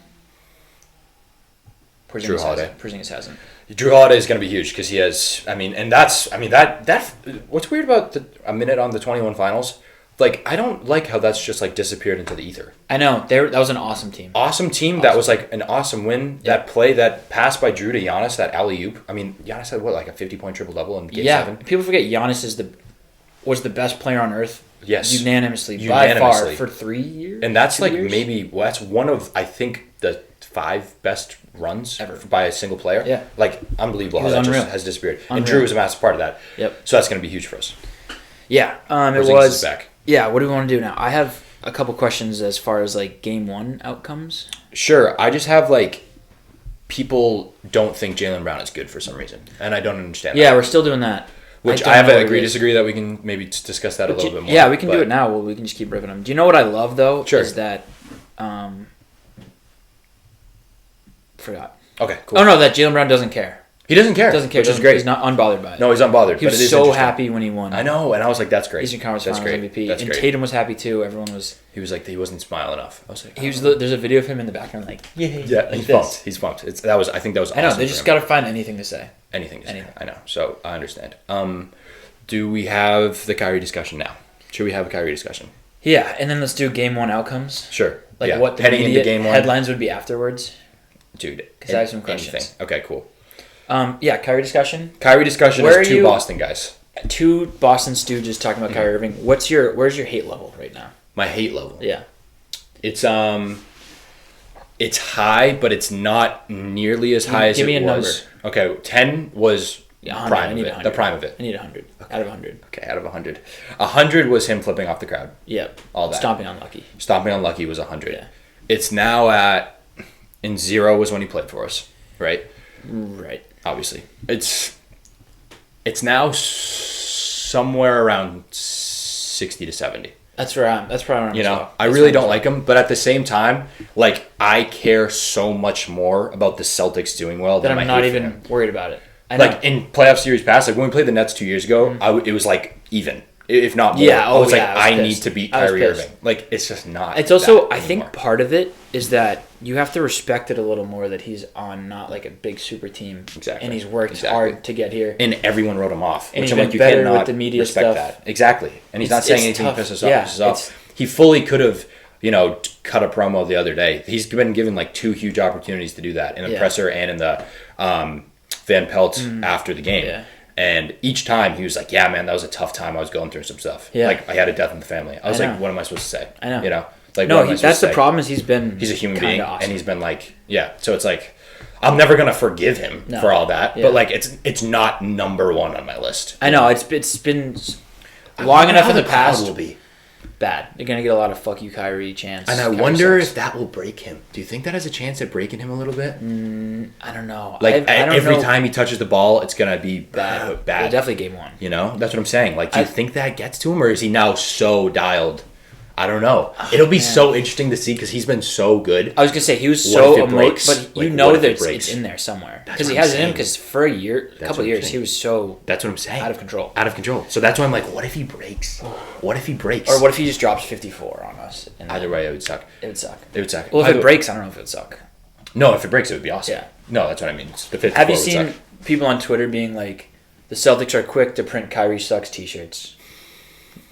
B: Drew Holiday.
C: Porzingis hasn't.
B: Drew Holiday is going to be huge because he has. That. What's weird about a minute on the 21 finals? Like, I don't like how that's just, like, disappeared into the ether.
C: I know. That was an awesome team.
B: Awesome team. That was, like, an awesome win. That play, that pass by Drew to Giannis, that alley-oop. I mean, Giannis had, what, like a 50-point triple-double in Game 7?
C: People forget Giannis was the best player on earth.
B: Yes.
C: Unanimously. By far, for 3 years.
B: And that's, like,
C: years?
B: that's one of, I think, the 5 best runs
C: ever
B: by a single player.
C: Yeah.
B: Like, unbelievable how that just has disappeared.
C: Unreal.
B: And Drew was a massive part of that.
C: Yep.
B: So that's going to be huge for us.
C: Yeah. It
B: Porzingis
C: was.
B: Is back.
C: Yeah, what do we want to do now? I have a couple questions as far as, like, Game 1 outcomes.
B: Sure. I just have, like, people don't think Jaylen Brown is good for some reason. And I don't understand that.
C: Yeah, we're still doing that.
B: Which I have an agree-disagree that we can maybe discuss that a little bit more.
C: Yeah, we can do it now. Well, we can just keep ripping them. Do you know what I love, though?
B: Sure.
C: Is that... forgot.
B: Okay, cool.
C: Oh, no, that Jaylen Brown doesn't care.
B: He doesn't care.
C: Doesn't care.
B: Which is great.
C: He's not unbothered by it.
B: No, he's unbothered.
C: He was so happy when he won.
B: I know, and I was like, that's great.
C: Eastern Conference
B: That's
C: Finals
B: great.
C: MVP.
B: That's
C: And
B: great.
C: Tatum was happy, too. Everyone was...
B: He was like, he wasn't smiling enough. I was like,
C: There's a video of him in the background, like,
B: yeah,
C: like
B: he's
C: this.
B: pumped. He's pumped. I think that was awesome.
C: I know, they just got to find anything to say.
B: Anything. I know. So, I understand. Do we have the Kyrie discussion now? Should we have a Kyrie discussion?
C: Yeah, and then let's do Game 1 outcomes.
B: Sure.
C: Like, what the
B: heading into Game 1
C: headlines would be afterwards.
B: Dude,
C: because I have some questions.
B: Anything. Okay, cool.
C: Yeah, Kyrie discussion.
B: Kyrie discussion is 2 Boston guys. 2
C: Boston stooges talking about Kyrie Irving. Where's your hate level right now?
B: My hate level.
C: Yeah.
B: It's high, but it's not nearly as high as it was.
C: Give me a number.
B: Okay, 10 was prime of it.
C: 100.
B: The prime of it.
C: I need 100. Okay. Out of 100.
B: Okay, out of 100. 100 was him flipping off the crowd.
C: Yep.
B: All that.
C: Stomping on Lucky.
B: Stomping on Lucky was 100.
C: Yeah.
B: It's now at... And 0 was when he played for us, right?
C: Right.
B: Obviously. It's now somewhere around 60 to 70.
C: That's where I'm.
B: You know, I really don't like him, but at the same time, like, I care so much more about the Celtics doing well
C: that
B: than
C: I'm
B: my
C: not
B: hate for
C: even
B: him.
C: worried about it. I know.
B: Like, in playoff series past, like, when we played the Nets 2 years ago, it was, like, even. if not more.
C: Yeah,
B: I was like,
C: I was
B: I
C: pissed.
B: need to beat
C: I was
B: Kyrie
C: pissed.
B: Irving. Like, it's just not.
C: It's also,
B: that
C: I think
B: anymore.
C: part of it is that you have to respect it a little more that he's on not like a big super team.
B: Exactly.
C: And he's worked
B: Exactly.
C: hard to get here.
B: And everyone wrote him off.
C: And
B: Which
C: he's
B: I'm
C: been
B: like, you
C: better
B: cannot
C: with the media
B: respect
C: stuff.
B: that. Exactly. And he's not saying anything
C: tough.
B: that pisses
C: Yeah,
B: us off. He fully could have, cut a promo the other day. He's been given like 2 huge opportunities to do that in the presser and in the Van Pelt after the game.
C: Yeah.
B: And each time he was like, yeah, man, that was a tough time. I was going through some stuff.
C: Yeah.
B: Like, I had a death in the family. I was
C: I
B: like,
C: know.
B: what am I supposed to say?
C: I know.
B: Like,
C: No,
B: what am I supposed
C: that's
B: to
C: the
B: say?
C: problem is he's a
B: He's a human
C: kinda
B: being,
C: awesome.
B: and he's been like, yeah. So it's like, I'm never gonna forgive him
C: No.
B: for all that.
C: Yeah.
B: But like, it's not number 1 on my list.
C: I know, it's been
B: I
C: long
B: wonder
C: enough
B: how
C: in the
B: crowd
C: past.
B: will be.
C: Bad. You're going to get a lot of fuck you, Kyrie chance.
B: And I
C: Kyrie
B: wonder
C: sucks.
B: if that will break him. Do you think that has a chance at breaking him a little bit?
C: I don't know.
B: Like,
C: I don't
B: every
C: know.
B: time he touches the ball, it's gonna be
C: Bad. Well,
B: bad.
C: definitely game 1.
B: That's what I'm saying. Like, do you think that gets to him, or is he now so dialed? I don't know. It'll be so interesting to see because he's been so good.
C: I was gonna say he was
B: What
C: so
B: if it
C: emotional,
B: breaks?
C: but
B: Like,
C: you know
B: what if
C: that
B: it breaks?
C: it's in there somewhere
B: That's
C: because he
B: what I'm
C: has it in
B: saying.
C: because for a year,
B: That's
C: couple
B: what I'm
C: years,
B: saying.
C: he was so
B: That's what I'm saying.
C: out of control.
B: Out of control. So that's why I'm like, what if he breaks? What if he breaks?
C: Or what if he just drops 54 on us? And
B: Either way, it would suck.
C: it would suck.
B: It would suck.
C: Well, if
B: Either-
C: it breaks, I don't know if it would suck.
B: No, if it breaks, it would be awesome.
C: Yeah.
B: No, that's what I mean. It's the 54
C: Have you
B: would
C: seen
B: suck.
C: people on Twitter being like, "The Celtics are quick to print Kyrie sucks T-shirts"?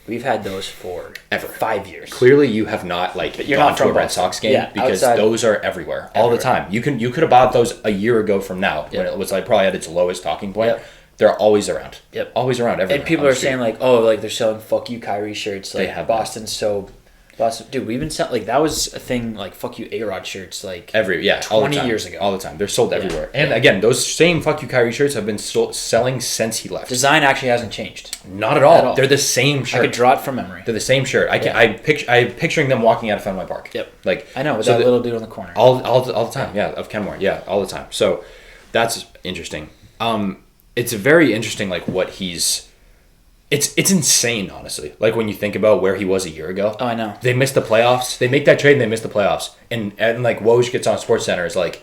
C: We've had those for
B: Ever.
C: 5 years.
B: Clearly, you have not
C: you're
B: gone
C: not
B: to a
C: from
B: Red
C: Boston.
B: Sox game
C: Yeah,
B: because
C: outside-
B: those are everywhere all the
C: Everywhere.
B: time. You could have bought those a year ago from now when
C: Yep.
B: it was like probably at its lowest talking point.
C: Yep.
B: They're always around.
C: Yep.
B: Always around everywhere.
C: And people
B: on
C: are
B: the street.
C: saying like, "Oh, like they're selling fuck you Kyrie shirts." Like
B: They have
C: Boston's so. Boston, dude, we've been selling like that was a thing like fuck you A-Rod shirts like
B: all the
C: 20
B: time.
C: years ago.
B: All the time. They're sold everywhere. And
C: Yeah.
B: again, those same fuck you Kyrie shirts have been selling since he left.
C: Design actually hasn't changed.
B: Not at all.
C: At all.
B: They're the same shirt.
C: I could draw it from memory.
B: They're the same shirt. I can.
C: Yeah.
B: I'm picturing them walking out of Fenway Park.
C: Yep.
B: Like
C: I know with
B: so
C: that
B: the-
C: little dude on the corner.
B: all the time. Yeah, of Kenmore. Yeah, all the time. So that's interesting. It's very interesting. Like what he's. It's insane, honestly. Like when you think about where he was a year ago.
C: Oh, I know.
B: They missed the playoffs. They make that trade and they miss the playoffs. And like Woj gets on SportsCenter is like,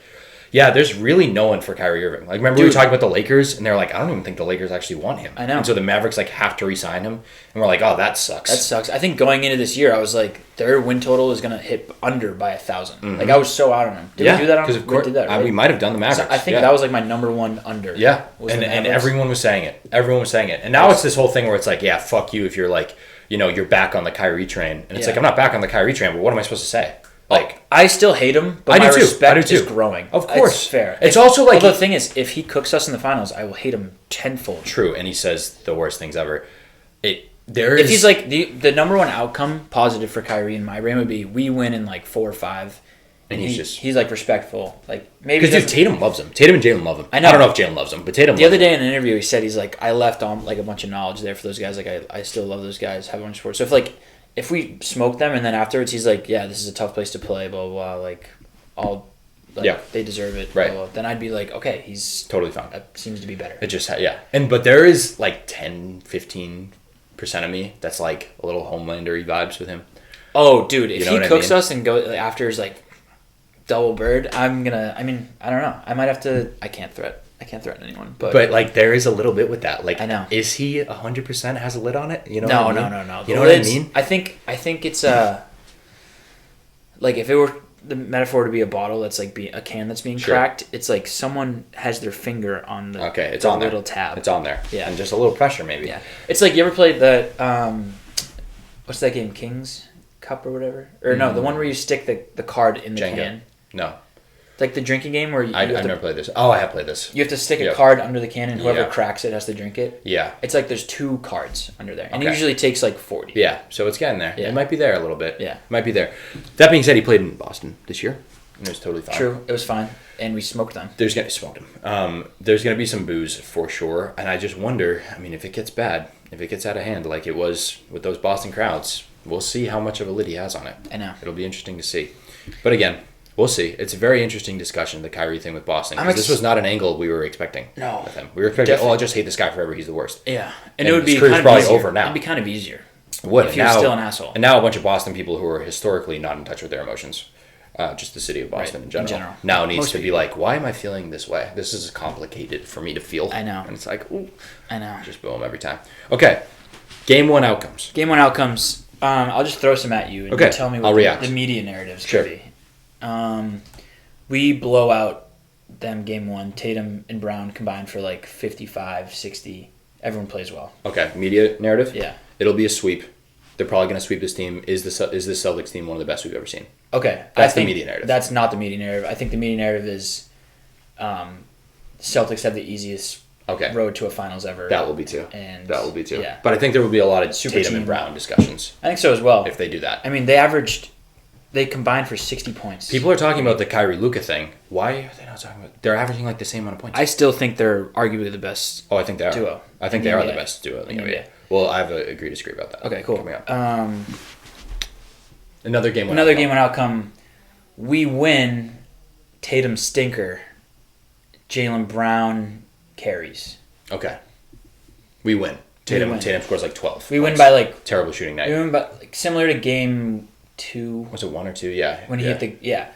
B: yeah, there's really no one for Kyrie Irving. Like remember we were talking about the Lakers and they're like, I don't even think the Lakers actually want him.
C: I know.
B: And so the Mavericks like have to re-sign him, and we're like, oh, that sucks.
C: That sucks. I think going into this year, I was like, their win total is gonna hit under by 1,000. Like I was so out on them. Did we do that on?
B: Because of
C: We
B: course
C: did that, right?
B: we might have done the Mavericks.
C: So I think
B: yeah.
C: that was like my number one under.
B: Yeah,
C: was
B: and
C: the
B: and
C: Mavericks.
B: everyone was saying it. Everyone was saying it. And now it's this whole thing where it's like, yeah, fuck you if you're like, you're back on the Kyrie train. And it's
C: Yeah.
B: like, I'm not back on the Kyrie train, but what am I supposed to say? Like,
C: I still hate him, but
B: I
C: my
B: do too.
C: respect
B: I do too.
C: is growing.
B: Of course.
C: It's fair.
B: It's also like-
C: Although the thing is, if he cooks us in the finals, I will hate him tenfold.
B: true, and he says the worst things ever. If
C: If he's like the number one outcome positive for Kyrie in my brain would be we win in like 4 or 5,
B: And
C: he's like respectful. Like maybe
B: because
C: he
B: dude,
C: doesn't-
B: Tatum loves him. Tatum and Jalen love him.
C: I know.
B: I don't know if Jalen loves him, but Tatum.
C: The
B: loves
C: other
B: him.
C: day in an interview, he said he's like I left on like a bunch of knowledge there for those guys. Like I still love those guys. Have a bunch of support. So if we smoke them and then afterwards he's like, yeah, this is a tough place to play. Blah blah. Blah like all. Like,
B: Yeah.
C: they deserve it.
B: Right.
C: Blah, blah. Then I'd be like, okay, he's
B: Totally fine.
C: that seems to be better.
B: It just yeah, but there is like 10-15% of me that's like a little Homelander-y vibes with him.
C: Oh, dude, if
B: You know
C: he
B: what I
C: cooks
B: mean?
C: us and go after his like double bird, I don't know. I might have to. I can't threaten anyone. But
B: like there is a little bit with that. Like
C: I know.
B: Is he 100% has a lid on it? You know?
C: no,
B: what I mean?
C: no.
B: You know what I
C: Lids-
B: mean?
C: I think it's like if it were the metaphor to be a bottle that's like a can that's being
B: Sure.
C: cracked, it's like someone has their finger on the
B: Okay, it's
C: the
B: on there.
C: little tab.
B: It's on there.
C: Yeah.
B: And just a little pressure maybe.
C: Yeah, it's like you ever played the what's that game, King's Cup or whatever, or no, the one where you stick the card in the
B: Jenga.
C: can.
B: No.
C: Like the drinking game where
B: I've never played this. Oh, I have played this.
C: you have to stick a
B: Yep.
C: card under the can and whoever
B: Yeah.
C: cracks it has to drink it.
B: Yeah.
C: It's like there's 2 cards under there, and it
B: Okay.
C: usually takes like 40.
B: Yeah. So it's getting there.
C: Yeah.
B: It might be there a little bit.
C: Yeah.
B: It might be there. That being said, he played in Boston this year. And it was totally fine.
C: True, it was fine, and we smoked them.
B: There's gonna smoked him. There's gonna be some booze for sure, and I just wonder. I mean, if it gets bad, if it gets out of hand, like it was with those Boston crowds, we'll see how much of a lid he has on it.
C: I know.
B: It'll be interesting to see. But again, we'll see. It's a very interesting discussion, the Kyrie thing with Boston. 'Cause this was not an angle we were expecting.
C: No.
B: With him, we were expecting.
C: Definitely.
B: Oh, I'll just hate this guy forever. He's the worst.
C: Yeah,
B: And
C: it would
B: his
C: be
B: career's
C: kind of
B: probably
C: easier.
B: over now.
C: It'd be kind of easier.
B: Would
C: If he was still an asshole.
B: And now a bunch of Boston people who are historically not in touch with their emotions. Just the city of Boston
C: Right,
B: in, general,
C: in general.
B: now needs
C: Most
B: to be
C: people.
B: like, why am I feeling this way? This is complicated for me to feel.
C: I know.
B: And it's like, ooh,
C: I know.
B: just boom every time. Okay, Game 1 outcomes.
C: Game 1 outcomes. I'll just throw some at you and
B: Okay,
C: you tell me
B: I'll
C: what
B: react.
C: the media narratives
B: Sure.
C: could be. We blow out them game 1. Tatum and Brown combined for like 55, 60. Everyone plays well.
B: Okay, media narrative?
C: Yeah.
B: It'll be a sweep. They're probably going to sweep this team. Is the Celtics team one of the best we've ever seen?
C: Okay.
B: That's the media narrative.
C: That's not the media narrative. I think the media narrative is Celtics have the easiest road to a finals ever.
B: That will be too.
C: And
B: that will be too.
C: Yeah.
B: But I think there will be a lot of
C: Super
B: Tatum
C: team.
B: and Brown discussions
C: I think so as well.
B: if they do that.
C: I mean, they combined for 60 points.
B: People are talking about the Kyrie Luka thing. Why are they not talking about? They're averaging like the same amount of points.
C: I still think they're arguably the best.
B: I think they are.
C: Duo
B: I think
C: in
B: they
C: the
B: are the
C: NBA.
B: best duo in the
C: In the
B: NBA.
C: NBA.
B: Well, I have a agree disagree about that.
C: Okay, cool.
B: Coming up.
C: Another game one outcome. We win. Tatum stinker. Jaylen Brown carries.
B: Okay. We win. Tatum scores like 12.
C: We win by like
B: terrible shooting night.
C: We win by like similar to game 2.
B: Was it 1 or 2? Yeah.
C: When he hit the
B: Yeah.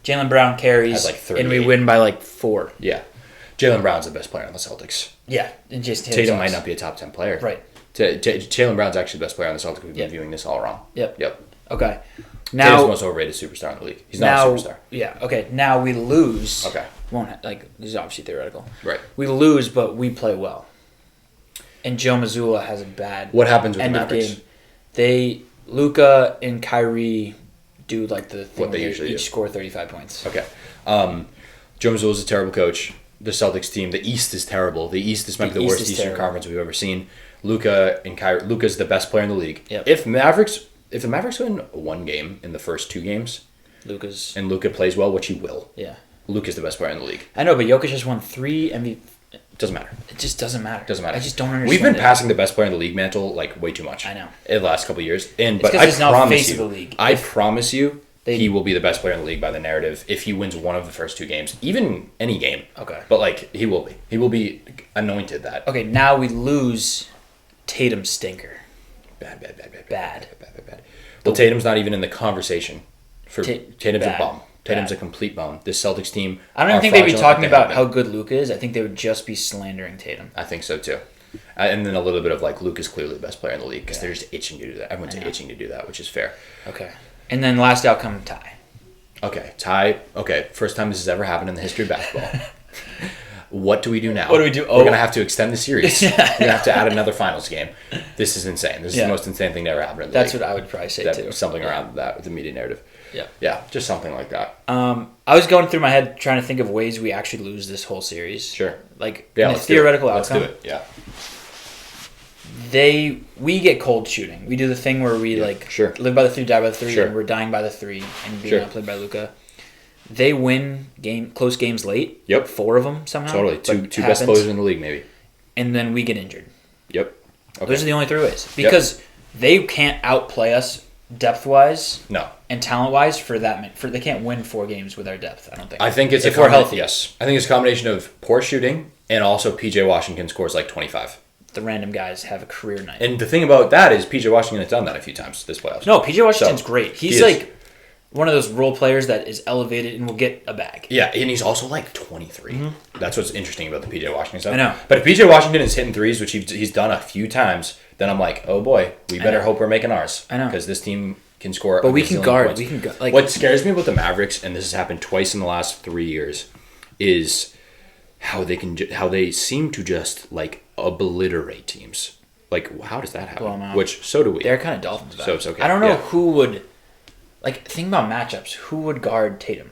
C: Jaylen Brown carries
B: Has like 38.
C: and we win by like 4.
B: Yeah. Jaylen Brown's the best player on the Celtics.
C: Yeah, and just
B: Tatum might not be a top 10 player.
C: Right.
B: Jaylen Brown's actually the best player on the Celtics. We've been viewing this all wrong.
C: Yep. Okay.
B: Tatum's
C: Now
B: the most overrated superstar in the league. He's not a superstar.
C: Yeah. Okay. Now we lose.
B: Okay.
C: This is obviously theoretical.
B: Right.
C: We lose, but we play well. And Joe Mazzulla has a bad.
B: What happens with
C: end
B: the
C: of
B: Mavericks?
C: game. Luka and Kyrie do like the thing
B: What they
C: where
B: usually
C: each
B: do.
C: score 35 points.
B: Okay. Joe Mazzulla's a terrible coach. The Celtics team, the East is terrible. The East is maybe the
C: East
B: worst
C: is
B: Eastern
C: terrible.
B: Conference we've ever seen. Luka's the best player in the league.
C: Yep.
B: If the Mavericks win one game in the first 2 games,
C: Luka's.
B: and Luka plays well, which he will,
C: Yeah.
B: Luka's the best player in the league.
C: I know, but Jokic has won 3 MVP.
B: Doesn't matter.
C: It just doesn't matter.
B: Doesn't matter.
C: I just don't understand.
B: We've been
C: it.
B: passing the best player in the league mantle like way too much.
C: I know.
B: In the last couple of years, but
C: 'cause
B: I
C: he's now
B: promise
C: face
B: you,
C: of the league.
B: I promise you,
C: They-
B: he will be the best player in the league by the narrative if he wins one of the first 2 games, even any game.
C: Okay.
B: But like he will be. He will be anointed that.
C: Okay, now we lose Tatum stinker.
B: Bad.
C: Bad.
B: Well, Tatum's not even in the conversation. Tatum's
C: bad.
B: a bum. Tatum's
C: Bad.
B: a complete bum. This Celtics team.
C: I don't even
B: are
C: think they'd be
B: fraudulent,
C: talking
B: but they
C: about
B: have
C: how
B: been.
C: good Luka is. I think they would just be slandering Tatum.
B: I think so too. And then a little bit of like Luke is clearly the best player in the league because they're just itching to do that. Everyone's itching to do that, which is fair.
C: Okay. And then last outcome, tie.
B: Okay, tie. Okay, first time this has ever happened in the history of basketball. What do we do now?
C: What do we do?
B: We're going to have to extend the series.
C: Yeah.
B: We're going to have to add another finals game. This is insane. This is
C: Yeah.
B: the most insane thing to ever happen in the
C: That's
B: league.
C: what I would probably say
B: That-
C: too.
B: Something around that with the media narrative.
C: Yeah.
B: Yeah, just something like that.
C: I was going through my head trying to think of ways we actually lose this whole series.
B: Sure.
C: Like
B: Yeah,
C: in a
B: let's do it.
C: theoretical
B: Let's
C: outcome.
B: do it. Yeah.
C: We get cold shooting. We do the thing where we
B: sure.
C: live by the 3, die by the 3,
B: Sure.
C: and we're dying by the 3 and being
B: Sure.
C: outplayed by Luka. They win close games late.
B: Yep.
C: 4 of them somehow.
B: Totally.
C: but
B: Two best
C: happens.
B: players in the league, maybe.
C: And then we get injured.
B: Yep. Okay.
C: Those are the only 3 ways because they can't outplay us depth wise
B: No.
C: and talent wise for that. They can't win 4 games with our depth. I don't think.
B: I think it's
C: if
B: a
C: we're healthy.
B: Yes. I think it's a combination of poor shooting and also PJ Washington scores like 25.
C: The random guys have a career night.
B: And the thing about that is PJ Washington has done that a few times this playoffs.
C: No, PJ Washington's
B: So,
C: great.
B: he
C: He's
B: is.
C: like one of those role players that is elevated and will get a bag.
B: Yeah, and he's also like 23. That's what's interesting about the PJ Washington stuff.
C: I know.
B: But if PJ Washington is hitting threes, which he's done a few times, then I'm like, oh boy, we better
C: know.
B: hope we're making ours.
C: I know.
B: Because this team can score.
C: But
B: a
C: we can
B: gazillion
C: guard.
B: points.
C: We can go, like
B: What scares me about the Mavericks, and this has happened twice in the last 3 years, is how they seem to just like obliterate teams. Like, how does that happen?
C: Blow 'em out.
B: Which so do we.
C: they're kind of Dolphins. About
B: So
C: it.
B: it's okay.
C: I don't know
B: Yeah.
C: who would think about matchups. Who would guard Tatum?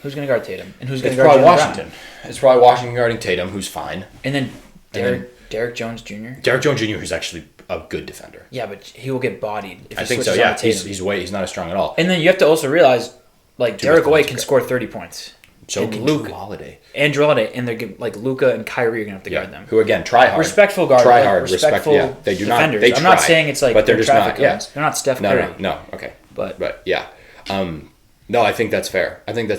C: Who's going to guard Tatum? And who's going
B: It's
C: to guard
B: probably
C: Jaylen Brown?
B: Washington. It's probably Washington guarding Tatum, who's fine.
C: And then
B: then-
C: Derek Jones Jr.
B: Derek Jones Jr., who's actually a good defender.
C: Yeah, but he will get bodied if he
B: I think so.
C: switches
B: Yeah,
C: on to Tatum.
B: he's not as strong at all.
C: And then you have to also realize, like Derek
B: much
C: White
B: points
C: can
B: are
C: score 30 points.
B: So
C: and
B: can
C: Luke
B: Drew Holiday.
C: and Drew Holiday, and they're like Luka and Kyrie are gonna have to
B: Yeah.
C: guard them.
B: Who again try hard.
C: Respectful guard,
B: Try
C: like,
B: hard.
C: respectful
B: Yeah. They do
C: defenders.
B: not. They
C: I'm
B: try,
C: not saying it's like
B: but they're just
C: traffic
B: not. Yeah.
C: guns. They're not Steph Curry.
B: No. Okay.
C: But
B: yeah. No, I think that's fair. I think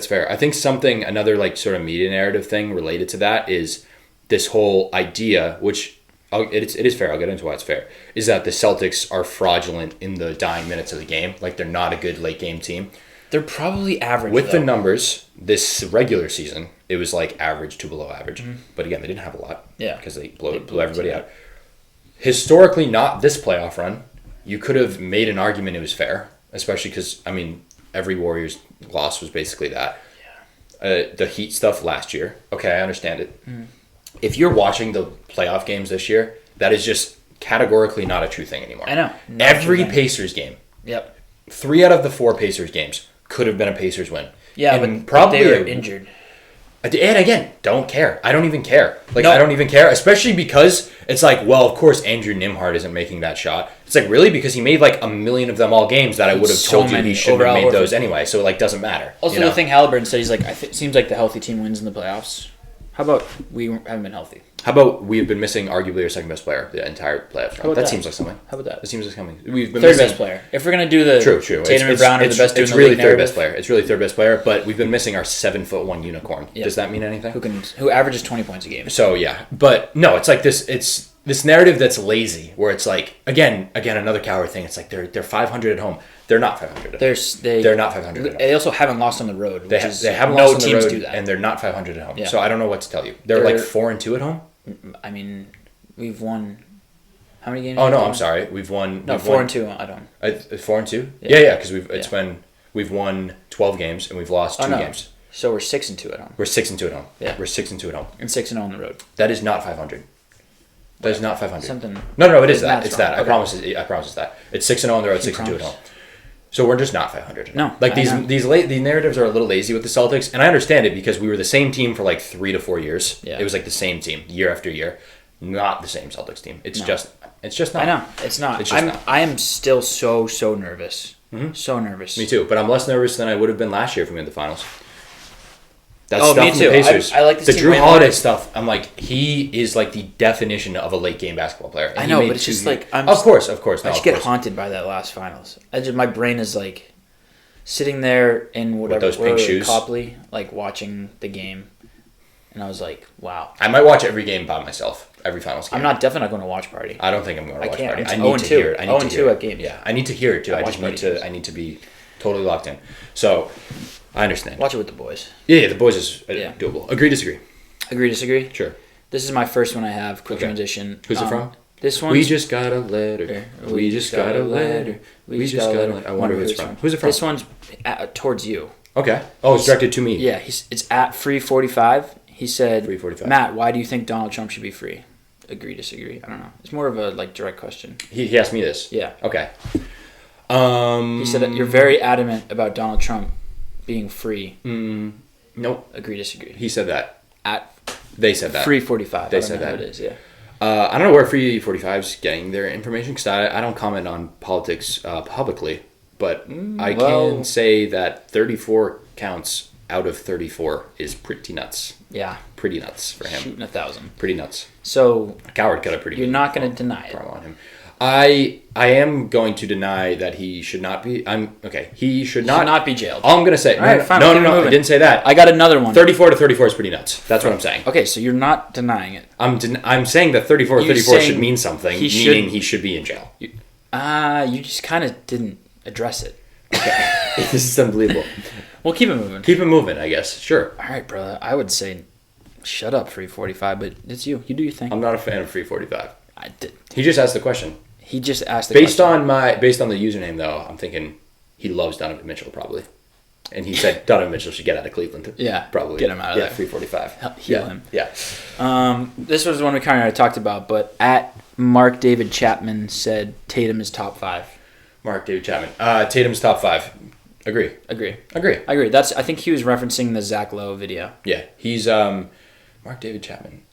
B: another like sort of media narrative thing related to that is this whole idea, which it is fair. I'll get into why it's fair. Is that the Celtics are fraudulent in the dying minutes of the game? Like they're not a good late game team.
C: they're probably average
B: With
C: though.
B: the numbers, this regular season, it was like average to below average. But again, they didn't have a lot.
C: Yeah.
B: Because they blew everybody out. historically not this playoff run, you could have made an argument it was fair, especially because, I mean, every Warriors loss was basically that. The Heat stuff last year, okay, I understand it. If you're watching the playoff games this year, that is just categorically not a true thing anymore.
C: I know.
B: Every Pacers game,
C: Yep.
B: 3 out of the 4 Pacers games could have been a Pacers win.
C: Yeah,
B: and
C: but
B: probably
C: they were injured.
B: And again, don't care. I don't even care. Like,
C: No.
B: I don't even care, especially because it's like, well, of course, Andrew Nimhard isn't making that shot. It's like, really? Because he made like a million of them all games that I would have
C: So
B: told you
C: many
B: he shouldn't have
C: over
B: made
C: Al
B: those
C: Horford.
B: anyway. So, like, doesn't matter.
C: Also,
B: you know?
C: the thing Halliburton said, he's like, it seems like the healthy team wins in the playoffs. How about we haven't been healthy?
B: How about we have been missing arguably our second best player the entire playoffs run?
C: about
B: That
C: that?
B: seems like something.
C: How about that?
B: It seems like something. We've been
C: Third
B: missing,
C: best player. If we're gonna do the
B: True.
C: Tatum and Brown are the best
B: It's
C: in the
B: really
C: league
B: third
C: narrative,
B: best player. It's really third best player, but we've been missing our 7'1" unicorn.
C: Yeah.
B: Does that mean anything?
C: who averages 20 points a game.
B: So yeah, but no, it's like this. It's this narrative that's lazy, where it's like again another coward thing. It's like they're 500 at home. They're not 500. At home. They're not 500 at home.
C: They also haven't lost on the road.
B: They haven't lost on the road,
C: do that.
B: and they're not 500 at home.
C: Yeah.
B: So I don't know what to tell you. They're like 4-2 at home.
C: I mean, we've won. How many games?
B: Oh
C: have we
B: no,
C: won?
B: I'm sorry. We've won.
C: No,
B: we've
C: 4-2 at home.
B: 4-2.
C: Yeah.
B: Yeah, because we've won 12 games and we've lost 2
C: no.
B: games.
C: So we're 6-2 at home.
B: We're 6-2 at home.
C: Yeah.
B: We're 6-2 at home.
C: And 6-0 on the road.
B: That is not 500. That is not 500.
C: Something.
B: No, it is that.
C: Math's
B: It's
C: wrong.
B: that. I
C: Okay.
B: promise. I promise it's that. It's 6-0 on the road, 6-2 at home. So we're just not 500.
C: No,
B: like
C: I know.
B: these narratives are a little lazy with the Celtics, and I understand it because we were the same team for like 3 to 4 years.
C: Yeah.
B: It was like the same team year after year, not the same Celtics team. It's
C: No.
B: just not.
C: I know it's not.
B: It's just not.
C: I am still so nervous. So nervous.
B: Me too, but I'm less nervous than I would have been last year if we made the finals. That
C: Oh,
B: stuff
C: me
B: from
C: too.
B: the Pacers.
C: I like this
B: the
C: team
B: Drew
C: way
B: Holiday
C: more.
B: stuff. I'm like, he is like the definition of a late game basketball player. And
C: I
B: he
C: know,
B: made
C: but it's
B: 2
C: just
B: years.
C: like I'm.
B: Of course. No,
C: I just
B: of
C: get
B: course.
C: haunted by that last finals. My brain is like sitting there in whatever
B: those pink shoes?
C: Copley, like watching the game, and I was like, wow.
B: I might watch every game by myself. Every finals game.
C: I'm definitely not going to watch party.
B: I don't think I'm going to
C: I
B: watch
C: can't.
B: party.
C: It's
B: I need to
C: 0-2.
B: hear it. I need to
C: 0-2
B: hear
C: at
B: it.
C: games.
B: Yeah, I need to hear it too.
C: I
B: I
C: watch
B: just need
C: party
B: to.
C: games.
B: I need to be totally locked in. So, I understand.
C: Watch it with the boys.
B: Yeah, the boys is
C: Yeah.
B: doable. Agree, disagree.
C: Agree, disagree.
B: Sure.
C: This is my first one I have. Quick
B: Okay.
C: transition.
B: Who's it from?
C: This one.
B: We just got a letter. We just got a letter. We just got a letter. I wonder who it's from. Who's it from?
C: This one's towards you.
B: Okay. Oh, it's directed to me.
C: Yeah, it's at free45. He said,
B: Free45.
C: Matt, why do you think Donald Trump should be free? Agree, disagree. I don't know. It's more of a direct question.
B: He asked me this.
C: Yeah.
B: Okay.
C: He said that you're very adamant about Donald Trump being free.
B: Nope.
C: Agree, disagree.
B: He said that.
C: At
B: They said that.
C: free45.
B: They
C: I don't
B: said
C: know
B: that.
C: who it is, yeah.
B: I don't know where Free 45's getting their information because I don't comment on politics publicly, but I
C: well-
B: can say that 34 counts out of 34 is pretty nuts.
C: Yeah.
B: Pretty nuts for him.
C: Shooting 1,000.
B: Pretty nuts.
C: So
B: A coward got a pretty.
C: you're not going to deny it.
B: promo on him. I am going to deny that he should not be. He should
C: Should
B: not.
C: not be jailed.
B: All I'm going to say.
C: All right, fine, we'll keep it
B: I
C: moving.
B: didn't say that.
C: I got another one.
B: 34 to 34 is pretty nuts. That's what I'm saying.
C: Okay, so you're not denying it.
B: I'm saying that 34
C: You're
B: 34 should
C: saying
B: mean something,
C: he
B: meaning
C: should-
B: he should be in jail.
C: You just kind of didn't address it.
B: This is unbelievable.
C: We'll keep it moving.
B: Keep it moving, I guess. Sure.
C: All right, brother. I would say shut up, free 45, but it's you. You do your thing.
B: I'm not a fan of Free 45.
C: I did.
B: He just asked the question.
C: He just asked the
B: Based
C: question.
B: on the username though, I'm thinking he loves Donovan Mitchell probably. And he said Donovan Mitchell should get out of Cleveland.
C: Yeah,
B: Probably.
C: get him out of there.
B: Free 45.
C: Heal
B: yeah.
C: him.
B: Yeah.
C: This was the one we kind of already talked about, but at Mark David Chapman said Tatum is top 5.
B: Mark David Chapman. Tatum's top 5. Agree.
C: Agree.
B: Agree.
C: I agree. I think he was referencing the Zach Lowe video.
B: Yeah. He's Mark David Chapman.